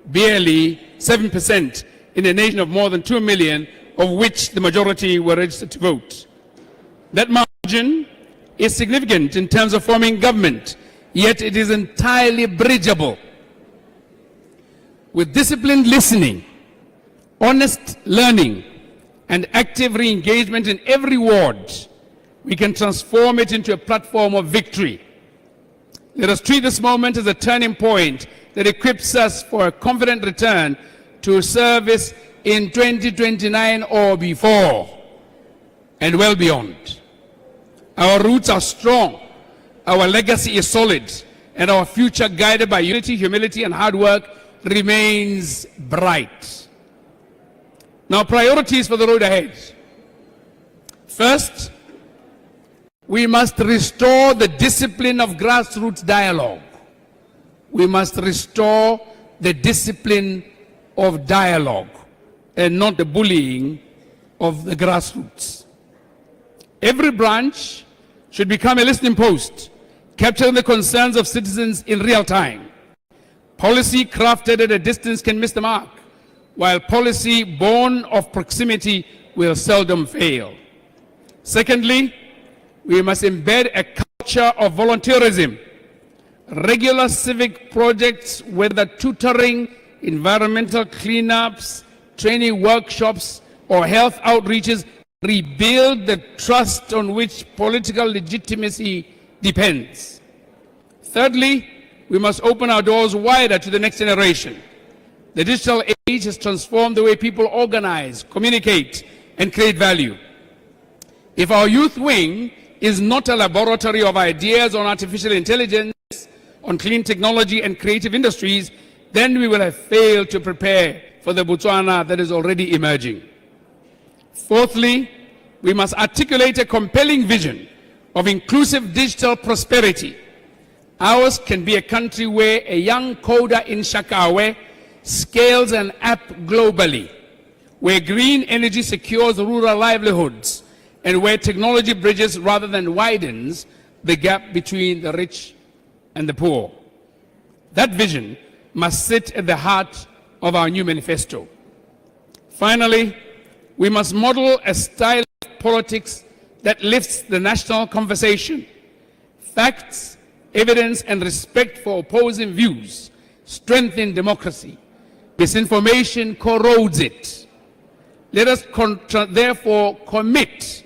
Speaker 11: barely 7% in a nation of more than 2 million, of which the majority were registered to vote. That margin is significant in terms of forming government, yet it is entirely bridgeable. With disciplined listening, honest learning, and active re-engagement in every ward, we can transform it into a platform of victory. Let us treat this moment as a turning point that equips us for a confident return to service in 2029 or before, and well beyond. Our roots are strong, our legacy is solid, and our future, guided by unity, humility, and hard work, remains bright. Now, priorities for the road ahead. First, we must restore the discipline of grassroots dialogue. We must restore the discipline of dialogue and not the bullying of the grassroots. Every branch should become a listening post, capturing the concerns of citizens in real time. Policy crafted at a distance can miss the mark, while policy born of proximity will seldom fail. Secondly, we must embed a culture of volunteerism. Regular civic projects, whether tutoring, environmental cleanups, training workshops, or health outreaches, rebuild the trust on which political legitimacy depends. Thirdly, we must open our doors wider to the next generation. The digital age has transformed the way people organize, communicate, and create value. If our youth wing is not a laboratory of ideas on artificial intelligence, on clean technology and creative industries, then we will have failed to prepare for the Botswana that is already emerging. Fourthly, we must articulate a compelling vision of inclusive digital prosperity. Ours can be a country where a young coder in Shakawe scales an app globally, where green energy secures rural livelihoods, and where technology bridges rather than widens the gap between the rich and the poor. That vision must sit at the heart of our new manifesto. Finally, we must model a style of politics that lifts the national conversation. Facts, evidence, and respect for opposing views strengthen democracy. Misinformation corrodes it. Let us therefore commit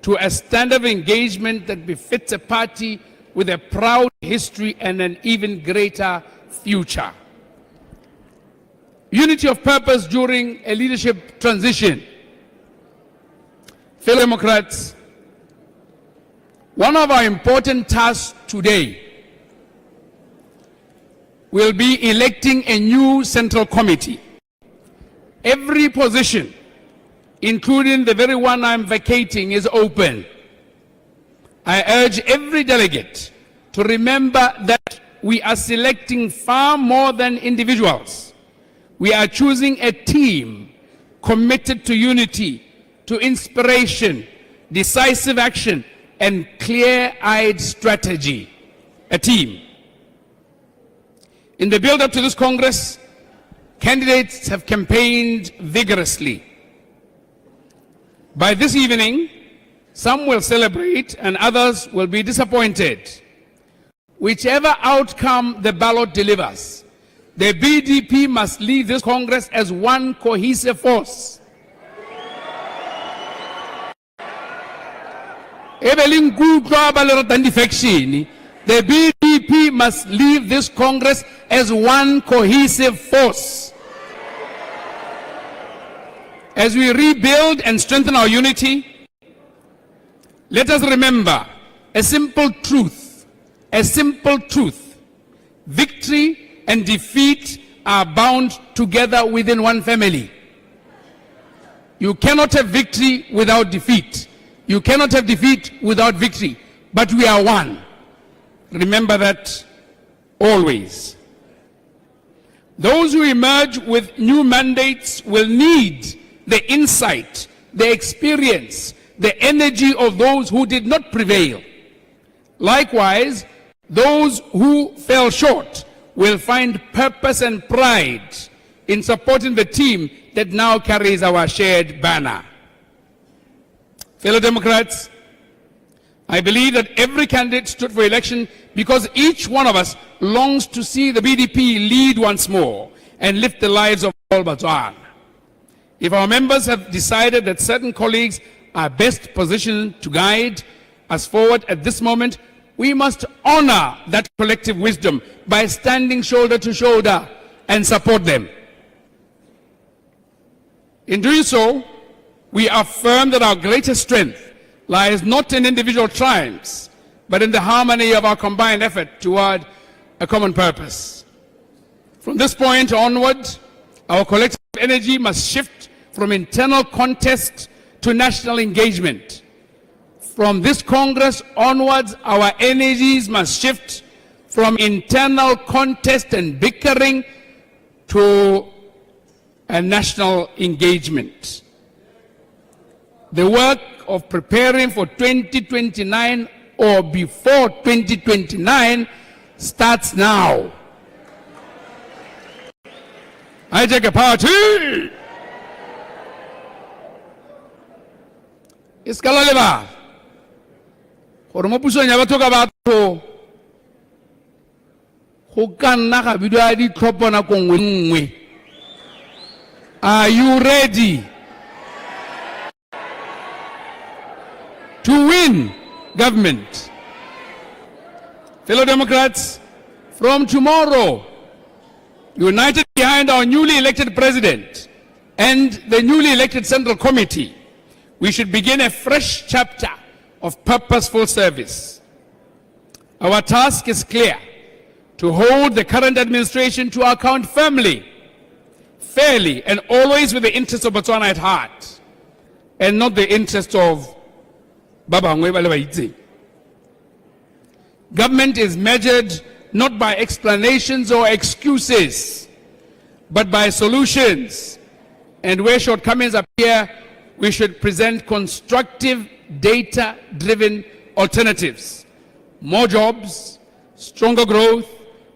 Speaker 11: to a standard of engagement that befits a party with a proud history and an even greater future. Unity of purpose during a leadership transition. Fellow Democrats, one of our important tasks today will be electing a new central committee. Every position, including the very one I'm vacating, is open. I urge every delegate to remember that we are selecting far more than individuals. We are choosing a team committed to unity, to inspiration, decisive action, and clear-eyed strategy. A team. In the build-up to this Congress, candidates have campaigned vigorously. By this evening, some will celebrate and others will be disappointed. Whichever outcome the ballot delivers, the BDP must leave this Congress as one cohesive force. The BDP must leave this Congress as one cohesive force. As we rebuild and strengthen our unity, let us remember a simple truth, Victory and defeat are bound together within one family. You cannot have victory without defeat. You cannot have defeat without victory, but we are one. Remember that always. Those who emerge with new mandates will need the insight, the experience, the energy of those who did not prevail. Likewise, those who fell short will find purpose and pride in supporting the team that now carries our shared banner. Fellow Democrats, I believe that every candidate stood for election because each one of us longs to see the BDP lead once more and lift the lives of all Botswana. If our members have decided that certain colleagues are best positioned to guide us forward at this moment, we must honor that collective wisdom by standing shoulder to shoulder and support them. In doing so, we affirm that our greatest strength lies not in individual triumphs, but in the harmony of our combined effort toward a common purpose. From this point onward, our collective energy must shift from internal contest to national engagement. From this Congress onwards, our energies must shift from internal contest and bickering to a national engagement. The work of preparing for 2029 or before 2029 starts now. Ryder Gabathuse! Iskalaleba. Gore mo pusong ya batho ka batho go ka nna ga bidwa ditlhopho nako nngwe. Are you ready to win government? Fellow Democrats, from tomorrow, united behind our newly elected president and the newly elected Central Committee, we should begin a fresh chapter of purposeful service. Our task is clear: to hold the current administration to account firmly, fairly, and always with the interests of Botswana at heart, and not the interests of Baba Ngweba. Government is measured not by explanations or excuses, but by solutions. And where shortcomings appear, we should present constructive, data-driven alternatives. More jobs, stronger growth,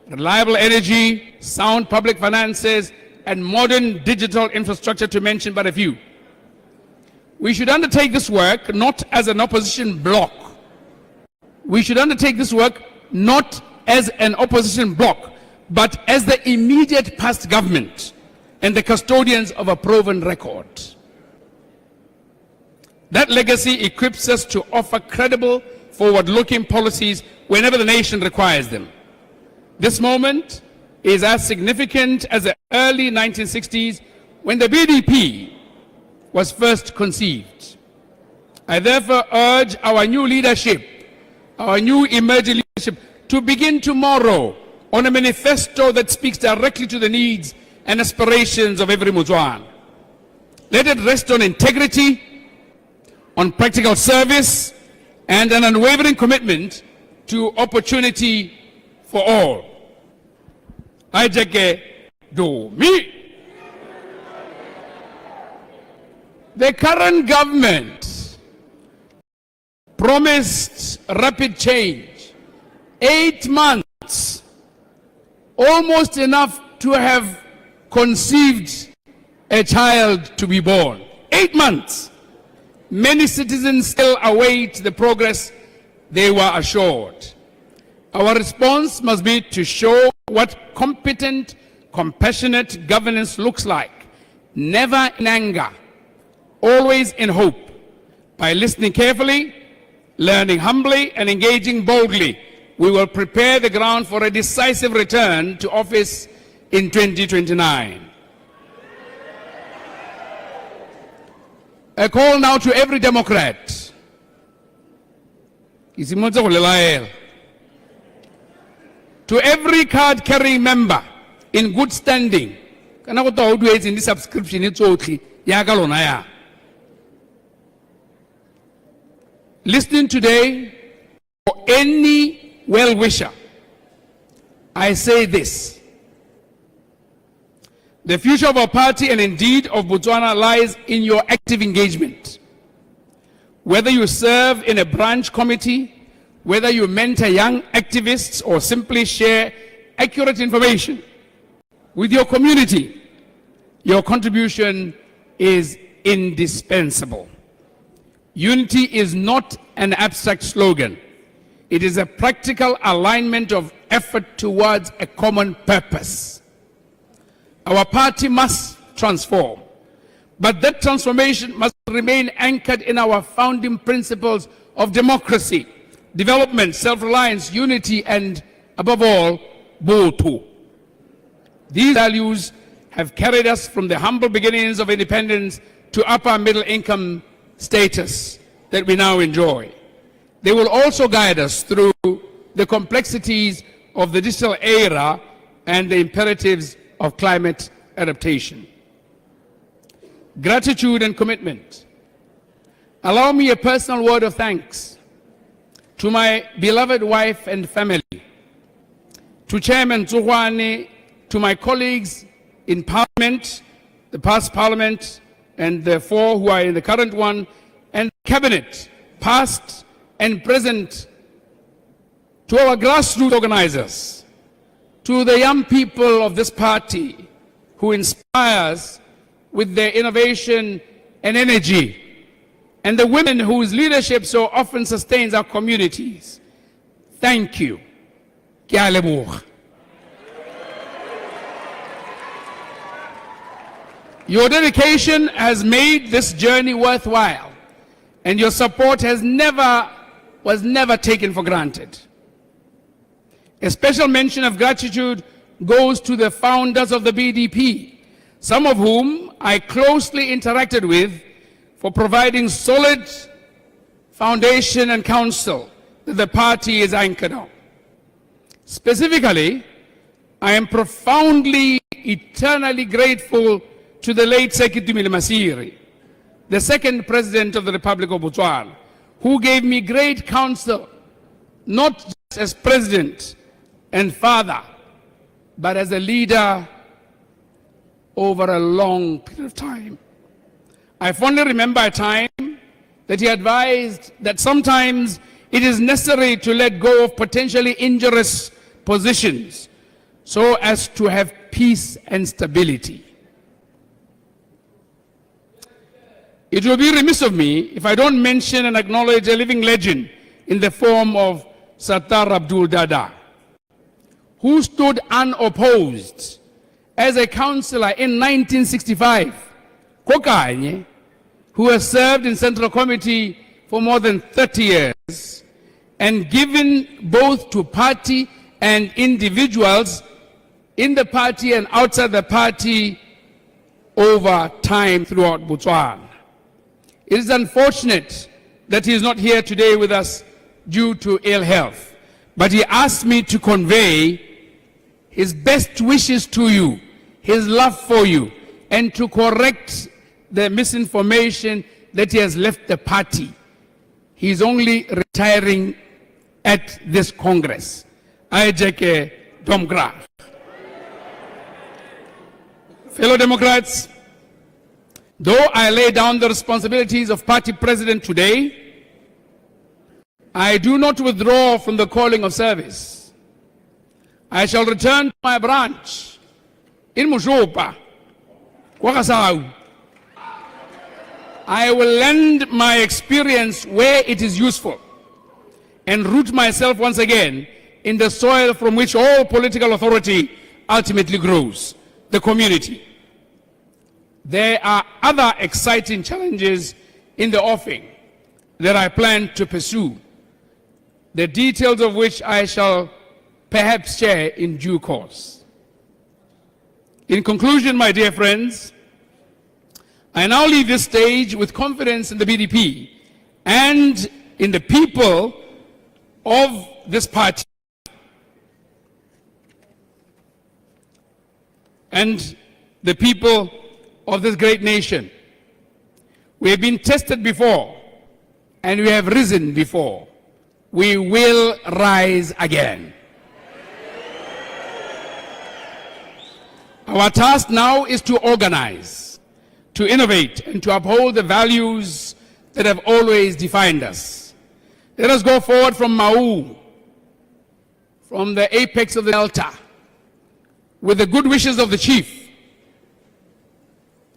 Speaker 11: reliable energy, sound public finances, and modern digital infrastructure, to mention but a few. We should undertake this work not as an opposition bloc. We should undertake this work not as an opposition bloc, but as the immediate past government and the custodians of a proven record. That legacy equips us to offer credible, forward-looking policies whenever the nation requires them. This moment is as significant as the early 1960s when the BDP was first conceived. I therefore urge our new leadership, our new emerging leadership, to begin tomorrow on a manifesto that speaks directly to the needs and aspirations of every Botswana. Let it rest on integrity, on practical service, and an unwavering commitment to opportunity for all. Ajake do me. The current government promised rapid change. 8 months, almost enough to have conceived a child to be born. 8 months. Many citizens still await the progress they were assured. Our response must be to show what competent, compassionate governance looks like, never in anger, always in hope, by listening carefully, learning humbly, and engaging boldly. We will prepare the ground for a decisive return to office in 2029. A call now to every Democrat. To every card-carrying member in good standing. In this subscription, it's okay. Listening today, for any well-wisher, I say this. The future of our party and indeed of Botswana lies in your active engagement. Whether you serve in a branch committee, whether you mentor young activists or simply share accurate information with your community, your contribution is indispensable. Unity is not an abstract slogan. It is a practical alignment of effort towards a common purpose. Our party must transform, but that transformation must remain anchored in our founding principles of democracy, development, self-reliance, unity, and above all, Botu. These values have carried us from the humble beginnings of independence to upper middle income status that we now enjoy. They will also guide us through the complexities of the digital era and the imperatives of climate adaptation. Gratitude and commitment. Allow me a personal word of thanks to my beloved wife and family, to Chairman Zugwane, to my colleagues in Parliament, the past Parliament, and the 4 who are in the current one, and Cabinet, past and present, to our grassroots organizers, to the young people of this party who inspires with their innovation and energy, and the women whose leadership so often sustains our communities. Thank you. Ke a leboga. Your dedication has made this journey worthwhile, and your support was never taken for granted. A special mention of gratitude goes to the founders of the BDP, some of whom I closely interacted with for providing solid foundation and counsel that the party is anchored on. Specifically, I am profoundly, eternally grateful to the late Sekitumi Masiri, the second president of the Republic of Botswana, who gave me great counsel, not just as president and father, but as a leader over a long period of time. I fondly remember a time that he advised that sometimes it is necessary to let go of potentially injurious positions so as to have peace and stability. It will be remiss of me if I don't mention and acknowledge a living legend in the form of Sattar Abdul Dada, who stood unopposed as a councillor in 1965, Kokanye, who has served in Central Committee for more than 30 years, and given both to party and individuals in the party and outside the party over time throughout Botswana. It is unfortunate that he is not here today with us due to ill health, but he asked me to convey his best wishes to you, his love for you, and to correct the misinformation that he has left the party. He is only retiring at this Congress. Ajeke Domgra. Fellow Democrats, though I lay down the responsibilities of party president today, I do not withdraw from the calling of service. I shall return to my branch in Mushopa Wakasau. I will lend my experience where it is useful and root myself once again in the soil from which all political authority ultimately grows, the community. There are other exciting challenges in the offing that I plan to pursue, the details of which I shall perhaps share in due course. In conclusion, my dear friends, I now leave this stage with confidence in the BDP and in the people of this party and the people of this great nation. We have been tested before and we have risen before. We will rise again. Our task now is to organize, to innovate, and to uphold the values that have always defined us. Let us go forward from Mau, from the apex of the Delta, with the good wishes of the chief.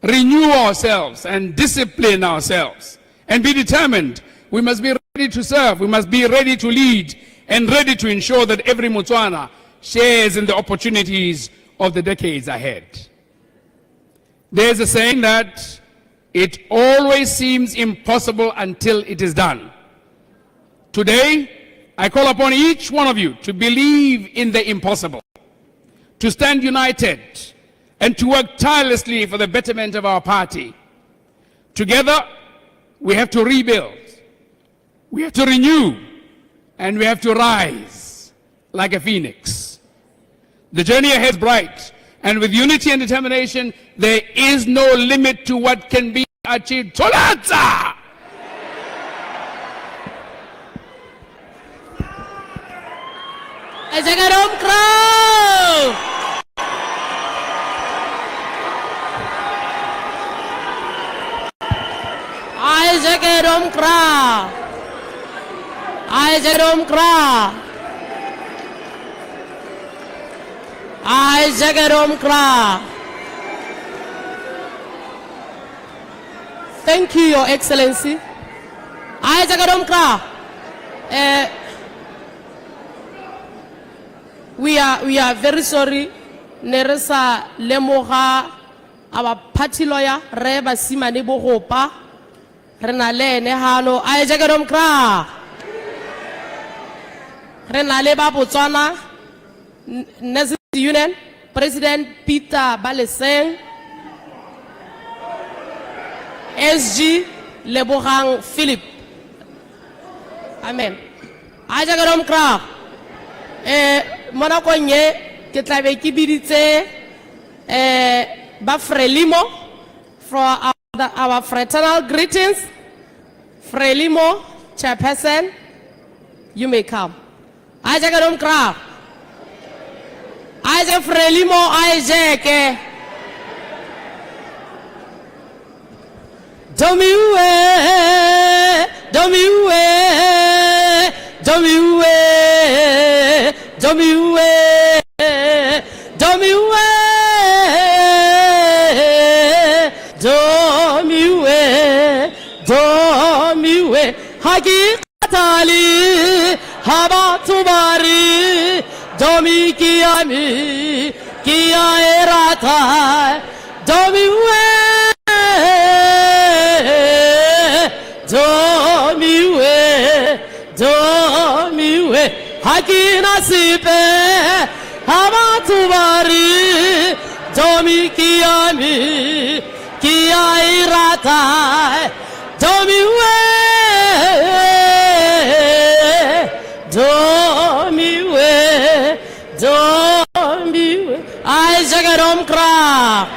Speaker 11: Renew ourselves and discipline ourselves and be determined. We must be ready to serve, we must be ready to lead and ready to ensure that every Botswana shares in the opportunities of the decades ahead. There's a saying that it always seems impossible until it is done. Today, I call upon each one of you to believe in the impossible, to stand united, and to work tirelessly for the betterment of our party. Together, we have to rebuild, we have to renew, and we have to rise like a phoenix. The journey ahead is bright, and with unity and determination, there is no limit to what can be achieved. Tolatsa!
Speaker 12: Thank you, Your Excellency. We are very sorry. Neresa lemoga our party lawyer Reba Simane Bogopa Renale Nehano Ajagadom Kra Renale Botswana Nazi Union President Peter Baleseng SG Lebogang Philip. Amen. Ajagadom Kra Monakonye ke tla be ke biditse ba Frelimo for our fraternal greetings. Frelimo chairperson, you may come. Ajagadom Kra Aja Frelimo Ajake Domiwe Domiwe Domiwe Domiwe Domiwe Domiwe Domiwe Hakikatali Habatubari Domi Kiami Kia Erata Domiwe Domiwe Domiwe Hakina Sipe Hamatubari Domi Kiami Kia Irata Domiwe Domiwe Domiwe Ajagadom Kra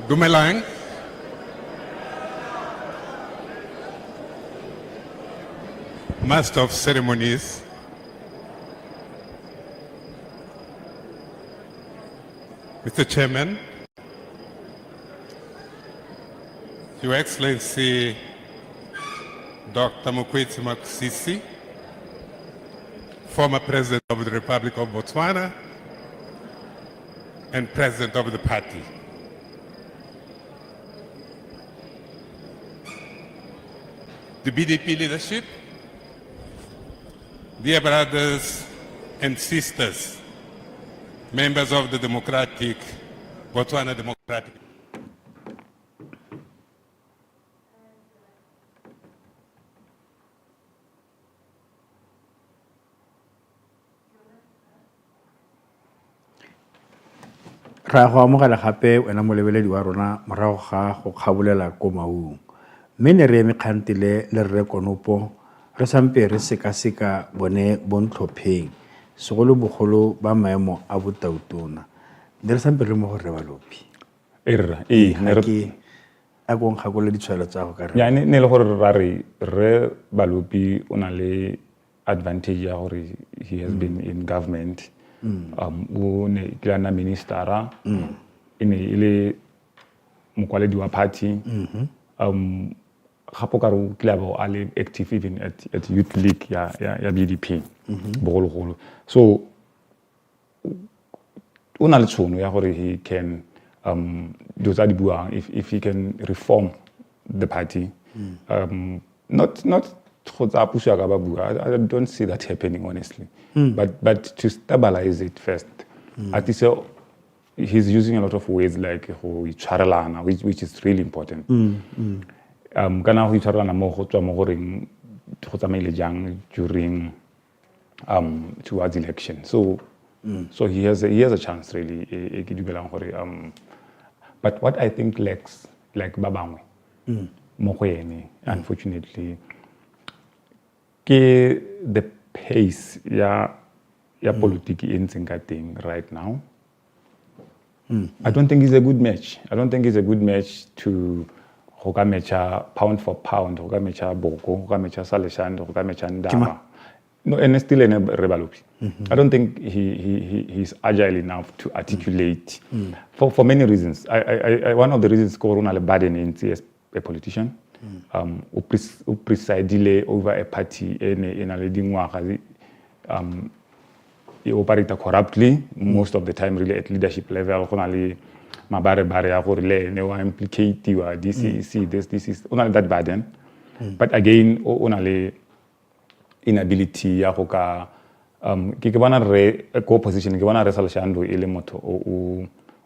Speaker 13: Dumelang. Master of Ceremonies, Mr. Chairman, Your Excellency Dr. Mokwetsi Makusisi, former President of the Republic of Botswana and President of the party. The BDP leadership, dear brothers and sisters, members of the Botswana Democratic
Speaker 8: ra go amogela gape wena molebeledi wa rona morago ga go kgabolela ko maung mme ne re eme kgantile le Ryder Konopo re sampe re sekaseka bone bontlhopheng segolobogolo ba maemo a botautona ne re sampe re mo go re balopi a go nkgakole ditshwaelo tsa go ka re
Speaker 9: ya ne le gore ra re balopi o na le advantage ya gore he has been in government o ne ke lana ministera ene ile mokwaledi wa party gapo ka re ke labo a le active even at youth league ya BDP bogologolo so o na le tšhono ya gore he can do tsa di buang if he can reform the party not go tsa puso ka ba bua I don't see that happening honestly but to stabilize it first at least he's using a lot of words like go itshwarelana which is really important kana go itshwarelana mo go tswa mo goreng go tsamaile jang during towards election so he has a chance really ke dumelang gore but what I think lacks like ba bangwe mo go ene unfortunately ke the pace ya politics in Zingating right now. I don't think it's a good match. I don't think it's a good match to hoka mecha pound for pound, hoka mecha boko, hoka mecha saleshand, hoka mecha ndama. No, and still in a rebalopi. I don't think he's agile enough to articulate for many reasons. I one of the reasons Corona burden in CS a politician. Who presidile over a party in a leading work he operates corruptly most of the time really at leadership level only mabare go relay no implicate you this is only that burden but again only inability ya go ka ke bona re co position ke bona re salshando ile motho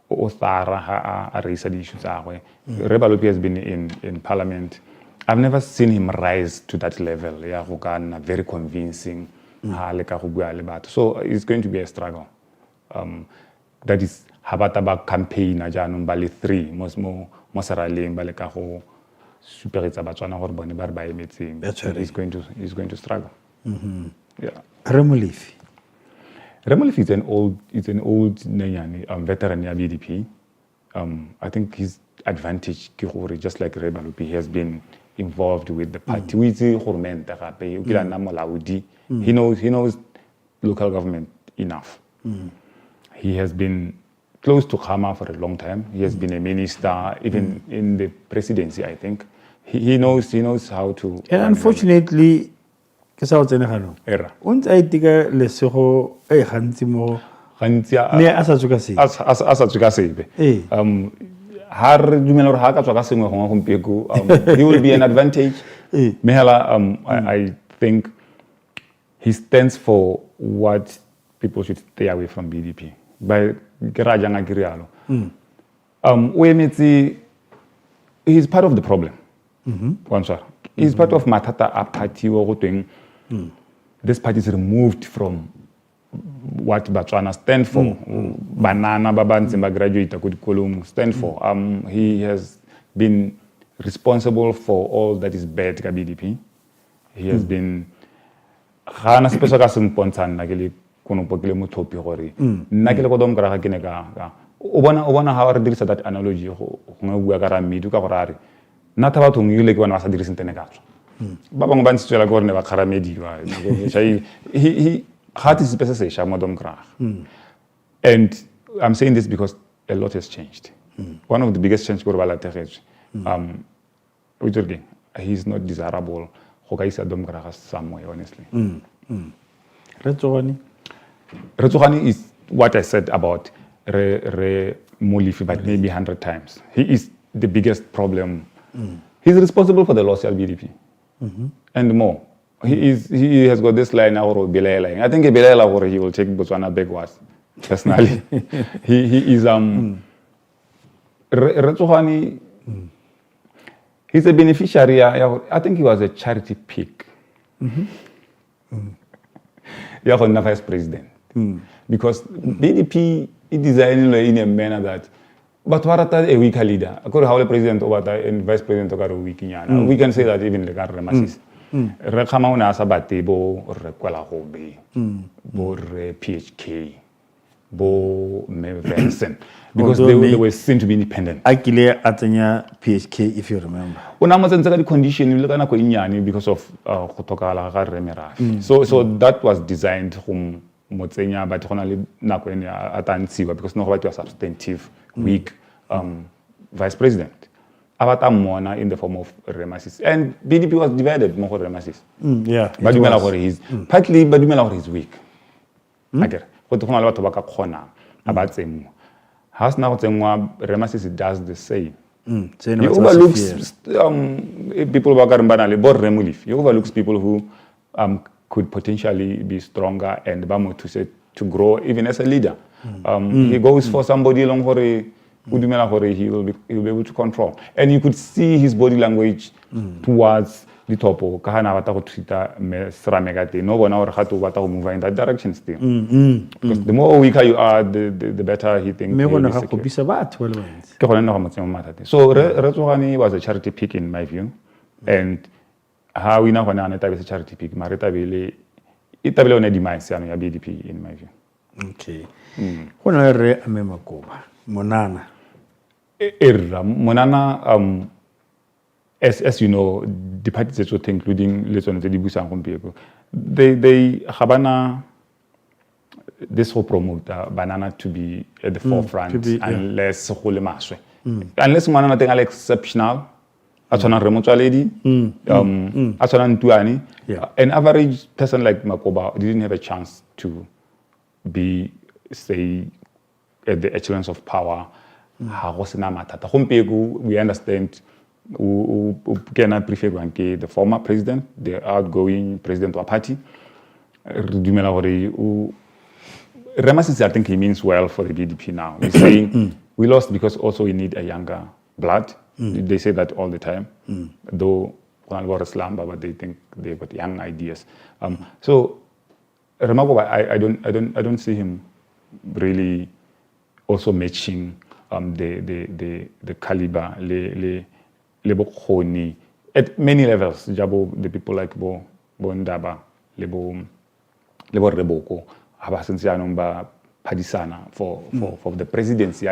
Speaker 9: o thara a raise the issues agwe Rebalopi has been in parliament. I've never seen him rise to that level ya go kana very convincing le ka go bua le batho so it's going to be a struggle that is habata ba campaign a jaanong ba le 3 mo seraleng ba le ka go superetsa batswana gore bone ba re ba emetseng he's going to struggle yeah
Speaker 8: Remulifi
Speaker 9: is an old veteran ya BDP I think his advantage ke gore just like Rebalopi he has been involved with the party with government gape o kila na molaodi he knows local government enough he has been close to Khama for a long time he has been a minister even in the presidency I think he knows how to
Speaker 8: and unfortunately ke sa o tsene gano
Speaker 9: era
Speaker 8: o ntse a itika lesego gantsi mo ne a sa tsuka se
Speaker 9: a sa tsuka sebe har dumela re ha ka tswa ka sengwe go ngompeko he will be an advantage mehela I think he stands for what people should stay away from BDP by gerajanga girialo o emetsi he's part of the problem he's part of matata a party wo go tweng this party is removed from what Botswana stand for banana babanzi ba graduate ko dikolong stand for he has been responsible for all that is bad ka BDP he has been gana special ka sempontshana na ke le Konopo ke le mothopi gore nna ke le go dom kra ga ke ne ka o bona ha re dirisa that analogy go bua ka ramidu ka gore are nna tha batho ngile ke bona ba sa dirisa ntene ka tswa ba bangwe ba ntshela gore ne ba kharamediwa he heart is special Modom Krach. And I'm saying this because a lot has changed. One of the biggest changes he's not desirable. Somewhere, honestly. Retsogane is what I said about Re Molifi, but maybe 100 times. He is the biggest problem. He's responsible for the loss of BDP and more. He has got this line now. I think he will take Botswana backwards. Personally, he is Retsogane. He's a beneficiary. I think he was a charity pick. Vice president. Because BDP is designed in a manner that, but what are a weaker leader? According to how the president and vice president are weak. We can say that even the Remasis. Rekamana Sabate, Bo Requela Hobe, Bo PHK, Bo Vincent. Because they were seen to be independent.
Speaker 8: Akile Atanya PHK, if you remember.
Speaker 9: When I was in the condition, you look at because of Kotokala Remera. So that was designed from Motsenya, but only Nakwenya because nobody was substantive, weak vice president. Avata Mona in the form of Remasis. And BDP was divided more Remasis. But he's partly, but he's weak. Okay. About same. Has now Remasis does the same. He overlooks people who overlooks people who could potentially be stronger and to grow even as a leader. He goes for somebody along for a he will be able to control. And you could see his body language towards the topo. No one to move in that direction still. Because the more weaker you are, the better he thinks. So Retsogane was a charity pick in my view. And how we know when a charity pick, Itabile on a demise BDP in my view.
Speaker 8: Okay. When I read Amemakoba, Monana.
Speaker 9: Monana, as you know, the parties that including they have this whole promote banana to be at the forefront unless unless Monana thing exceptional. Atona Remoto lady, Atona Ntuani, an average person like Makoba didn't have a chance to be, say, at the echelons of power. We understand the former president, the outgoing president of a party. Remasis, I think he means well for the BDP now. He's saying we lost because also we need a younger blood. They say that all the time, though Islam, but they think they've got young ideas. So remarkable. I don't see him really also matching the caliber le at many levels. Jabo the people like Bo Ndaba, Lebo Reboko, Abasensiano ba Padisana for the presidency.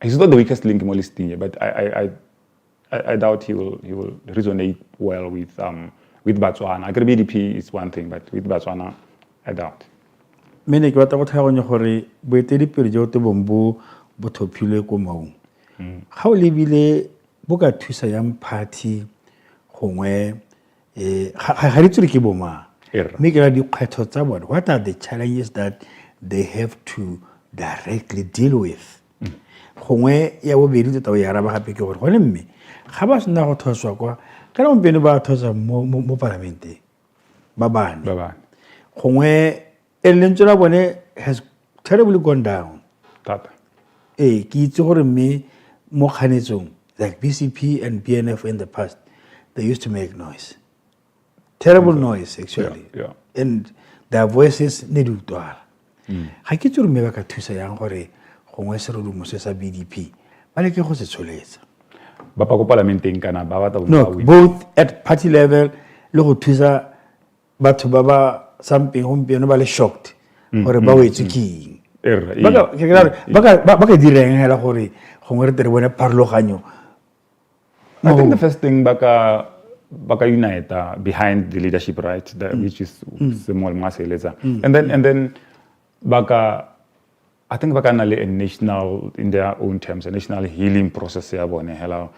Speaker 9: He's not the weakest link in my listing, but I doubt he will resonate well with Botswana. I agree BDP is one thing, but with Botswana, I doubt.
Speaker 8: Mene ke batla go tlhaga nya gore boeteledipele jo te bombo bo thopilwe ko maung. Ga o lebile bo ka thusa yang party gongwe ga re tsere ke boma. Me ke ra di kgetho tsa bona. What are the challenges that they have to directly deal with? Gongwe ya bo bedi tsa ya raba gape ke gore go le mme ga ba sena go thoswa kwa kana mo bene ba thosa mo parlamente ba bane. Gongwe Elentsela bone has terribly gone down. Ke itse gore me mo kganetsong like BCP and BNF in the past, they used to make noise. Terrible noise actually. And their voices need to do. Ha ke tsore me ba ka thusa yang gore gongwe se re mo se sa BDP. Ba le ke go se tsholetsa.
Speaker 9: Ba pa go parlamenteng kana ba batla
Speaker 8: no, both at party level le go thusa batho ba ba something gompieno ba le shocked gore ba wetse ke baka direng hela gore gongwe re tere bone parloganyo.
Speaker 9: I think the first thing baka unite behind the leadership, right? Which is Samuel Maseleza. And then I think baka na le a national, in their own terms, a national healing process ya bone hela,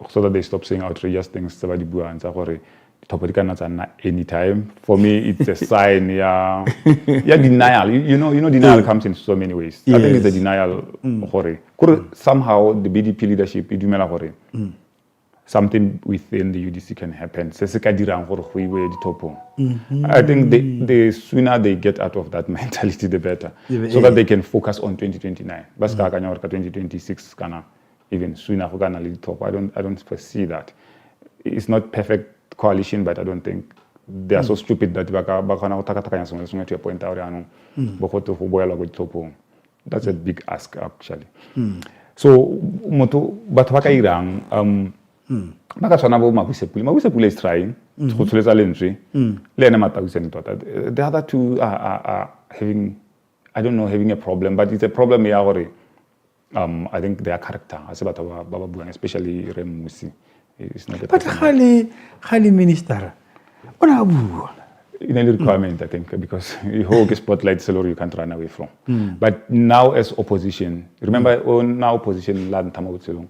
Speaker 9: so that they stop saying outrageous things tsa ba di bua ntsa gore topic kana tsa nna anytime. For me, it's a sign ya denial. You know denial comes in so many ways. I think it's a denial gore somehow the BDP leadership idumela gore something within the UDC can happen. Se se ka dirang gore go iwe ditopong. I think the sooner they get out of that mentality, the better, so that they can focus on 2029. Bas ka kanya gore ka 2026 kana even sooner go kana le ditop. I don't foresee that. It's not perfect coalition, but I don't think they are so stupid that ba kana go takatakanya sengwe to a point out ano bo go to go boela go ditopong. That's a big ask actually. So moto batho ba ka irang baka tshwana bo Mabusepule is trying go tsholetsa lentswe le ene Matauseni tota. The other two are having a problem, but it's a problem ya gore I think their character as batho ba buang, especially Remusi is not a
Speaker 8: but khali minister ona bua
Speaker 9: in a requirement, I think, because you hold a spotlight salary you can't run away from. But now as opposition, remember now opposition land Tamautselong.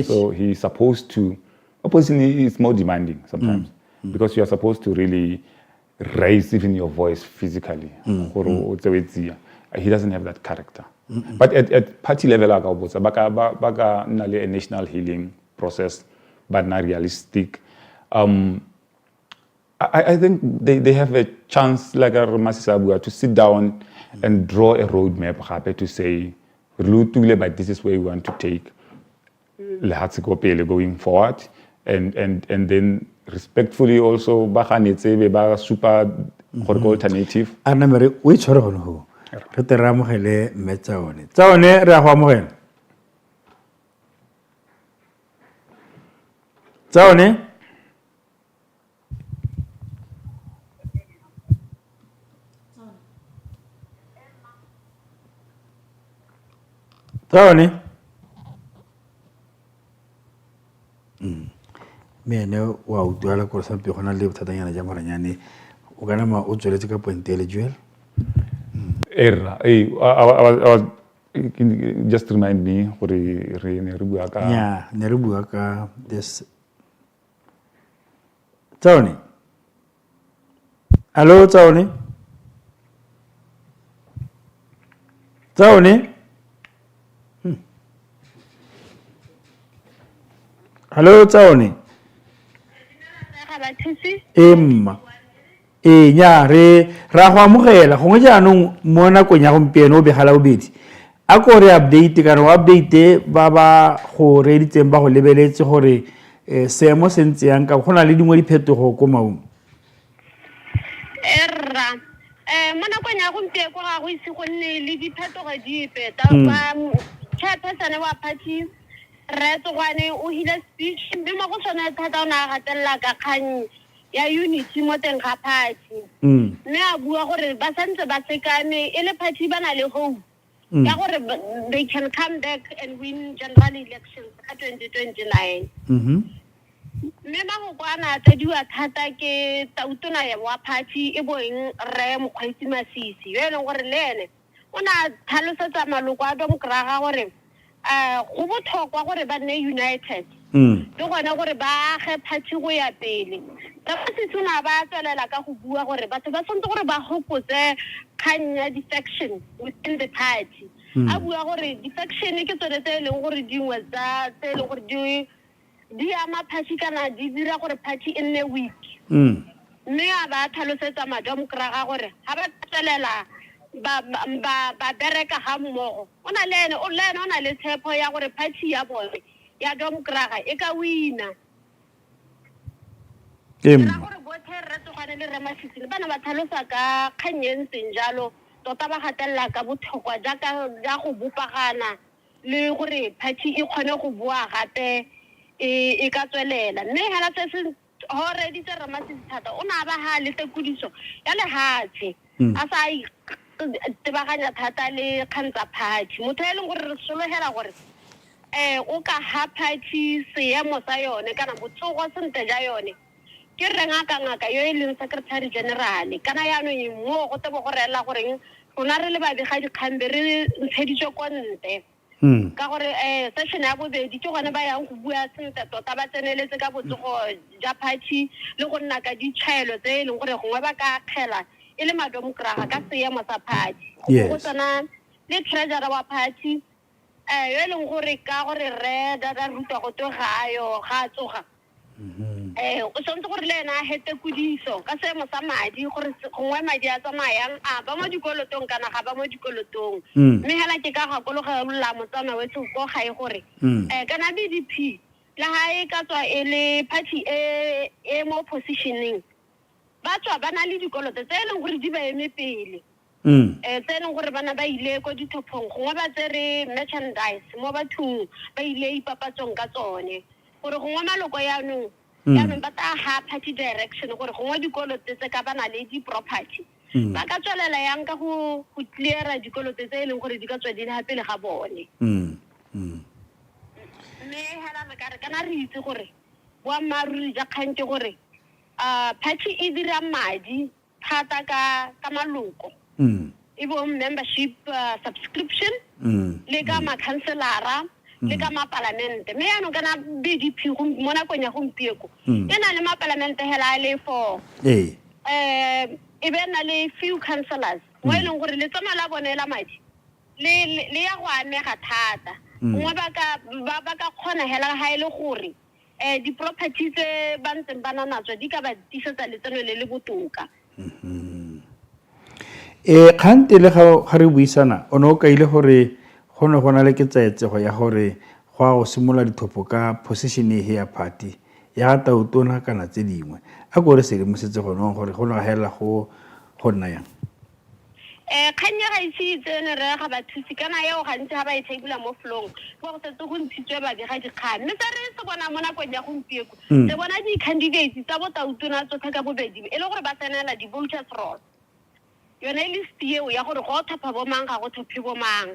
Speaker 9: So he's supposed to, opposition is more demanding sometimes because you are supposed to really raise even your voice physically. He doesn't have that character. But at party level, baka nale a national healing process, but not realistic. I think they have a chance, like Ramasi to sit down and draw a roadmap to say, but this is where we want to take going forward, and then respectfully also super alternative.
Speaker 8: Which one? Ramogele Metsaone. Tsaone re a go amogela. Tsaone. Tsaone. Mene wa utuala ko sampe gona le bothatanyana ja moranyane o kana ma o tsweletse ka pointele Joel.
Speaker 9: I was just remind me gore re ne re bua ka
Speaker 8: ne re bua ka this Tsaone. Hello Tsaone. Tsaone. Hello Tsaone. Emma nya re ra go amogela gongwe jaanong mo nakong ya gompieno o begala bobedi a ko re update kana o update ba go reditseng ba go lebeletse gore seemo se ntse yang ka gona le dingwe diphetogo go maungo
Speaker 10: mo nakong ya gompieno go ga go ise go nne le diphetogo dipe ta ba chairperson wa party re tsogwane o hile speech mme mo go tsona thata o na gatella ka kgang ya unity mo teng ga party mme a bua gore ba santse ba sekane e le party ba na le hope ya gore they can come back and win general elections ka 2029 mme ba go kwana tsediwa thata ke tautona ya wa party e boeng re Mokgweetsi Masisi yo ene gore le ene o na tlhalosetsa maloko a Democratic gore go botlhokwa gore ba nne united le gona gore ba age party go ya pele ka se tsona ba tswelela ka go bua gore batho ba sentse gore ba gopotse kgang ya defection within the party a bua gore defection ke tsone tse leng gore dingwe tsa tse leng gore di ama party kana di dira gore party e nne weak mme a ba tlhalosetsa Democratic gore ha ba tswelela ba bereka ha mmogo o na le ene o na le tshepo ya gore party ya bone ya Democratic e ka wina gore bothe re tsogane le Ramasisi bana ba tlhalosa ka kganyeng jalo tota ba gatella ka botlhokwa ja go bopagana le gore party e kgone go bua gape e ka tswelela mme hela se se already tse Ramasisi thata o na ba ha le tekodiso ya lehatshe a sa tebaganya thata le kgantsa party motho e leng gore re sologela gore o ka ha party seemo sa yone kana botsogo sente ja yone ke re ngaka yo e leng secretary general kana yaanong mo go tebo go reela gore rona re le babega dikgang be re ntsheditswe ko ntle ka gore session ya bobedi ke gone ba yang go bua sentle tota ba tseneletse ka botsogo ja party le go nna ka ditshwaelo tse e leng gore gongwe ba ka kgela e le madomokraga ka seemo sa party go tsana le treasurer wa party yo e leng gore ka gore re da ruta go togayo ga tsoga o sontse gore le ena a hete kudiso ka seemo sa madi gore gongwe madi a tsamayang a ba mo dikolotong kana ga ba mo dikolotong mme hela ke ka gakologelola motsana wetso ko gae gore kana BDP la ha e ka tswa e le party e mo positioning ba tswa ba na le dikoloto tse e leng gore di ba eme pele tse e leng gore bana ba ile ko dithopong gongwe ba tsere merchandise mo bathong ba ile ipapatsong ka tsone gore gongwe maloko yaanong ba ta ha party direction gore gongwe dikoloto tse ka bana le di-property ba ka tswelela yang ka go cleara dikoloto tse e leng gore di ka tswa di le gapele ga bone mme hela re ka re kana re itse gore boammaaruri ja kgang ke gore party e dira madi thata ka maloko e bo membership subscription le ka makhanselara le ka mapalamente mme yaanong kana BDP mo nakong ya gompieko e na le mapalamente hela a le 4 e be na le few councillors mo e leng gore le tsama la bone la madi le ya go amega thata ngwe ba ka kgona hela ha e le gore di-property tse ba ntseng ba nanatswa di ka ba tisetsa letseno le le botoka
Speaker 8: kgante le ga re buisana o ne o kaile gore go ne go na le ketsaetsego ya gore go a go simola dithopo ka position e ya party ya ga tautona kana tse dingwe a ko re sedimosetse gonong gore go na hela go nna yang
Speaker 10: kganya ga itse tsene re ga bathusi kana yeo gantsi ga ba e tshebula mo flong go go setse go ntshitswe ba ga dikgang mme tsa re se bona mo nakong ya gompieko se bona di-candidates tsa botautona tsotlhe ka bobedi e le gore ba tsenela di-voters roll yone e list eo ya gore go thapa bo mang ga go thophe bo mang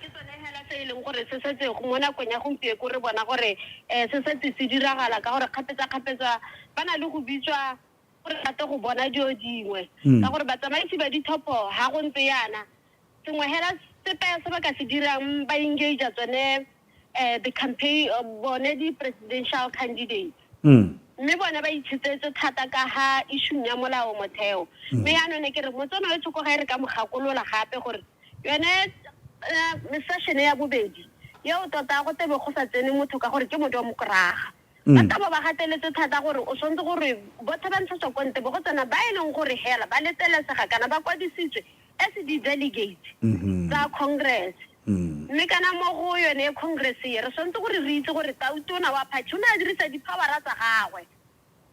Speaker 10: ke tsone hela se e leng gore se setse mo nakong ya gompieko re bona gore se setse se diragala ka gore kgapetsa ba na le go bitswa gore rate go bona dio dingwe ka gore batsamaisi ba dithopo ha go ntse yana sengwe hela sepe se ba ka se dirang ba engage tsone the campaign bone di-presidential candidates mme bona ba itshetsetse thata ka ha issue ya molao motheo mme yaanong ke re motsona o tshoko ga e re ka mogakolola gape gore yone session ya bobedi yeo tota go tebe go sa tsene motho ka gore ke modomokraga ba taba ba gateletse thata gore o sontse gore botho ba ntsha konte bo go tsena ba e leng gore hela ba letelesega kana ba kwadisitswe as di-delegate tsa congress mme kana mo go yone congress ye re sontse gore re itse gore tautona wa party o ne a dirisa dipowera tsa gagwe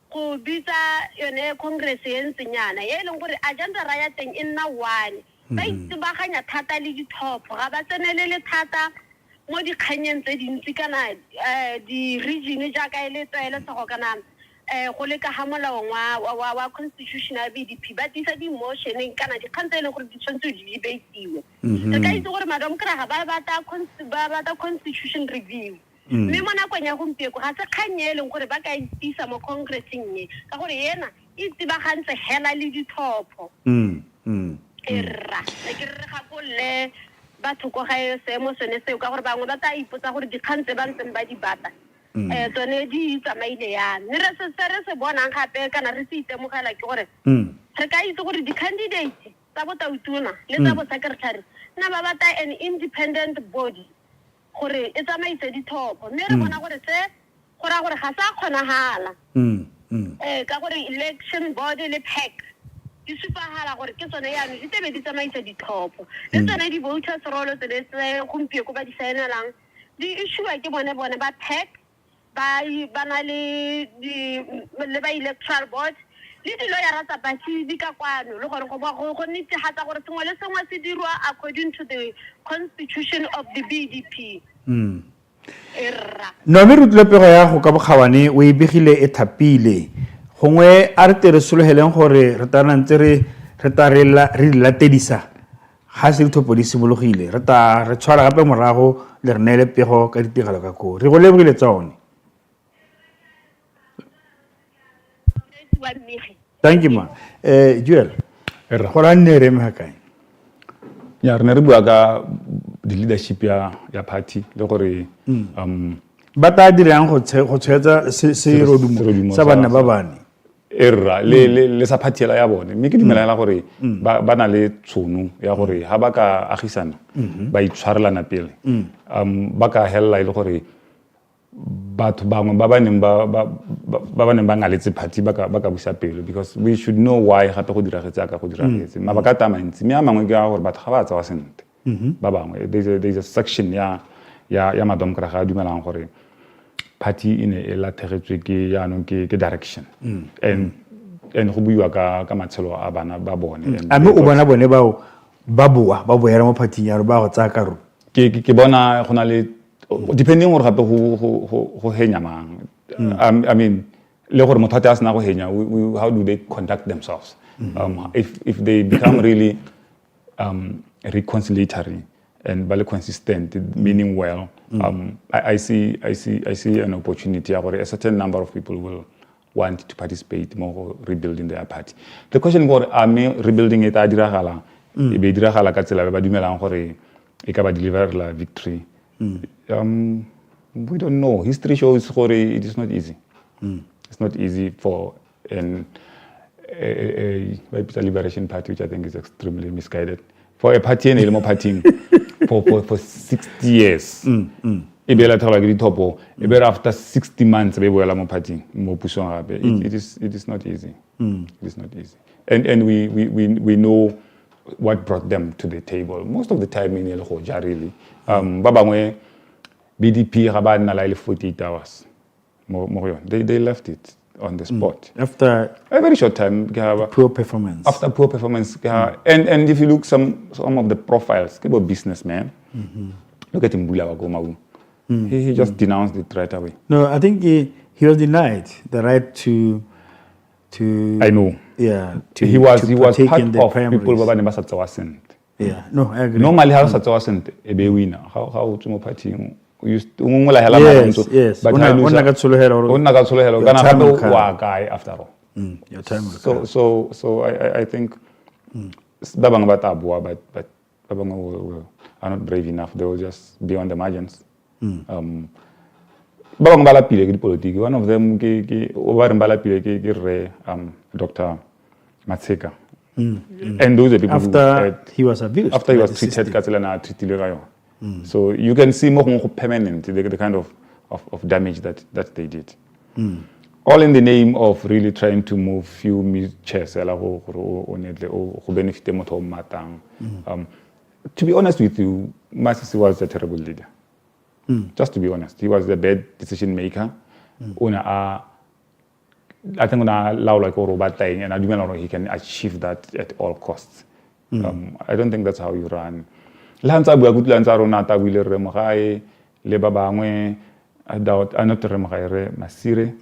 Speaker 10: go bitsa yone congress ye ntsenyana ye e leng gore agenda ra ya teng e nna one ba itebaganya thata le dithopo ga ba tsenelele thata mo dikganyeng tse dintsi kana di-region jaaka e le tsaelesego kana go le ka ga molaong wa constitutional BDP ba tisa di-motioneng kana dikgang tse e leng gore di tshwanetse di debatiwe re ka itse gore madomokraga ba bata constitution review mme mo nakong ya gompieko ga se kgang e leng gore ba ka itisa mo congresseng ye ka gore yena e tsebagantse hela le dithopo erra ke re gakolole batho ko ga seemo sone seo ka gore bangwe ba tla ipotsa gore dikgang tse ba ntseng ba di bata tsone di tsamaile yana mme re se bonang gape kana re se itemogela ke gore re ka itse gore di-candidates tsa botautona le tsa bo-secretary nna ba bata an independent body gore e tsamaise dithopo mme re bona gore se go raya gore ga sa kgonagala ka gore election body le pack di supagala gore ke tsone yaanong di tebe di tsamaisa dithopo le tsone di-voters roll tsele tse gompieko ba di saenelang di issue ke bone ba pack ba na le ba electoral board le di-lawyera tsa party di ka kwano le gore go netefatsa gore sengwe le sengwe se dirwa according to the constitution of the BDP
Speaker 8: nome re tlopego ya go ka bokgawane o e begile e thapile gongwe a re tere sologeleng gore re tana ntse re latedisa ga se dithopo di simologile re tshwara gape morago le re neele pego ka ditigelo ka koo re go lebogile tsone Thank you, ma. Joel, go ra nne re me ha kae?
Speaker 9: Ya re ne re bua ka the leadership ya party le gore
Speaker 8: ba ta dirang go tshwetsa serodumo sa banna ba bane.
Speaker 9: Erra le sa party ya bone mme ke dumelela gore ba na le tsono ya gore ha ba ka agisana ba itshwarelana pele ba ka hella ile gore batho bangwe ba baneng ba ngaletse party ba ka busa pele because we should know why gape go diragetse ka go diragetse mabaka ta mantsi mme a mangwe ke a gore batho ga ba tsawa sente ba bangwe there's a section ya Democratic ga dumelang gore party ine e lathegetswe ke yaanong ke direction and go buiwa ka matshelo a bana ba bone
Speaker 8: a me o bona bone ba boela mo party ya ba go tsa karolo
Speaker 9: ke bona gona le depending gore gape go henya mang I mean le gore motho a tsena go henya how do they conduct themselves if they become really reconciliatory and very consistent, meaning well. I see an opportunity where a certain number of people will want to participate more rebuilding their party. The question was, am I rebuilding it? Adiragala, ibe diragala katsela ba dumelang gore e ka ba deliver la victory. We don't know. History shows gore it is not easy. It's not easy for a liberation party, which I think is extremely misguided. For a party and a party for 60 years. After 60 months, it is not easy. It is not easy. And we know what brought them to the table. Most of the time in El Hoja, really. BDP 48 hours. They left it on the spot.
Speaker 8: After
Speaker 9: a very short time,
Speaker 8: poor performance.
Speaker 9: After poor performance, and if you look some of the profiles, about businessmen, look at him, he just denounced it right away.
Speaker 8: No, I think he was denied the right to.
Speaker 9: I know.
Speaker 8: Yeah,
Speaker 9: he was part
Speaker 8: in the
Speaker 9: of people who wasn't.
Speaker 8: Yeah, no, I agree.
Speaker 9: Normally, how wasn't a winner? How to party?
Speaker 8: Yes.
Speaker 9: But guy after all.
Speaker 8: Your time will come.
Speaker 9: So I think Babang Batabua, but Babang are not brave enough. They will just be on the margins. Babang Balapile politics. One of them Dr. Matseka. And those are people
Speaker 8: after he was abused.
Speaker 9: After he was treated, so you can see more permanent the kind of damage that they did. All in the name of really trying to move few chairs or benefit them. To be honest with you, Masisi was a terrible leader. Just to be honest, he was the bad decision maker. I think and I do not know he can achieve that at all costs. I don't think that's how you run. Lanza bua good lanza ronata wile remogai le babangwe I doubt not remogai masire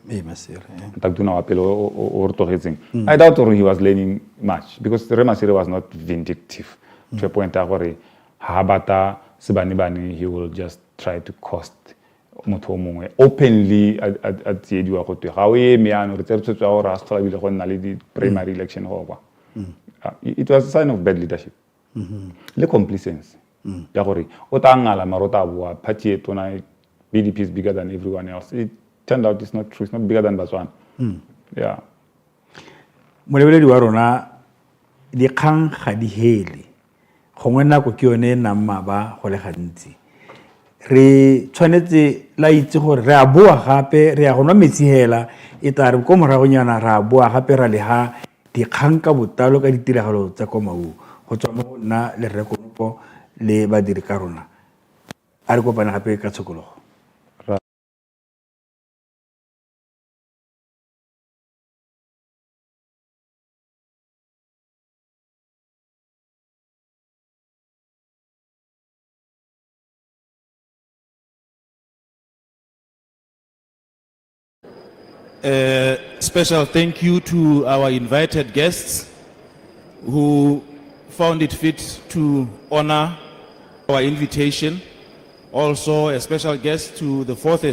Speaker 9: tagduna apelo or tohezing. I doubt he was learning much because Remasire was not vindictive to a point where habata sibani he will just try to cost motomongwe openly at the edu go to how e meano re tsetso tsa go rastra bile go nna le di primary election go it was a sign of bad leadership le complacency ya gore o tangala marota bua party etona BDP is bigger than everyone else. It turned out it's not true. It's not bigger than Botswana. Yeah.
Speaker 8: Molebeledi wa rona di kgang ga di hele gongwe nako ke yone nna mmaba go le gantsi re tshwanetse la itse gore re a boa gape re a go nwa metsi hela e tla re ko moragonyana ra boa gape ra le ha di kgang ka botalo ka ditiragalo tsa komau go tswa mo nna le Ryder Konopo le badiri ka rona a re kopana gape ka tshokologo.
Speaker 1: Special thank you to our invited guests who found it fit to honor our invitation. Also a special guest to the fourth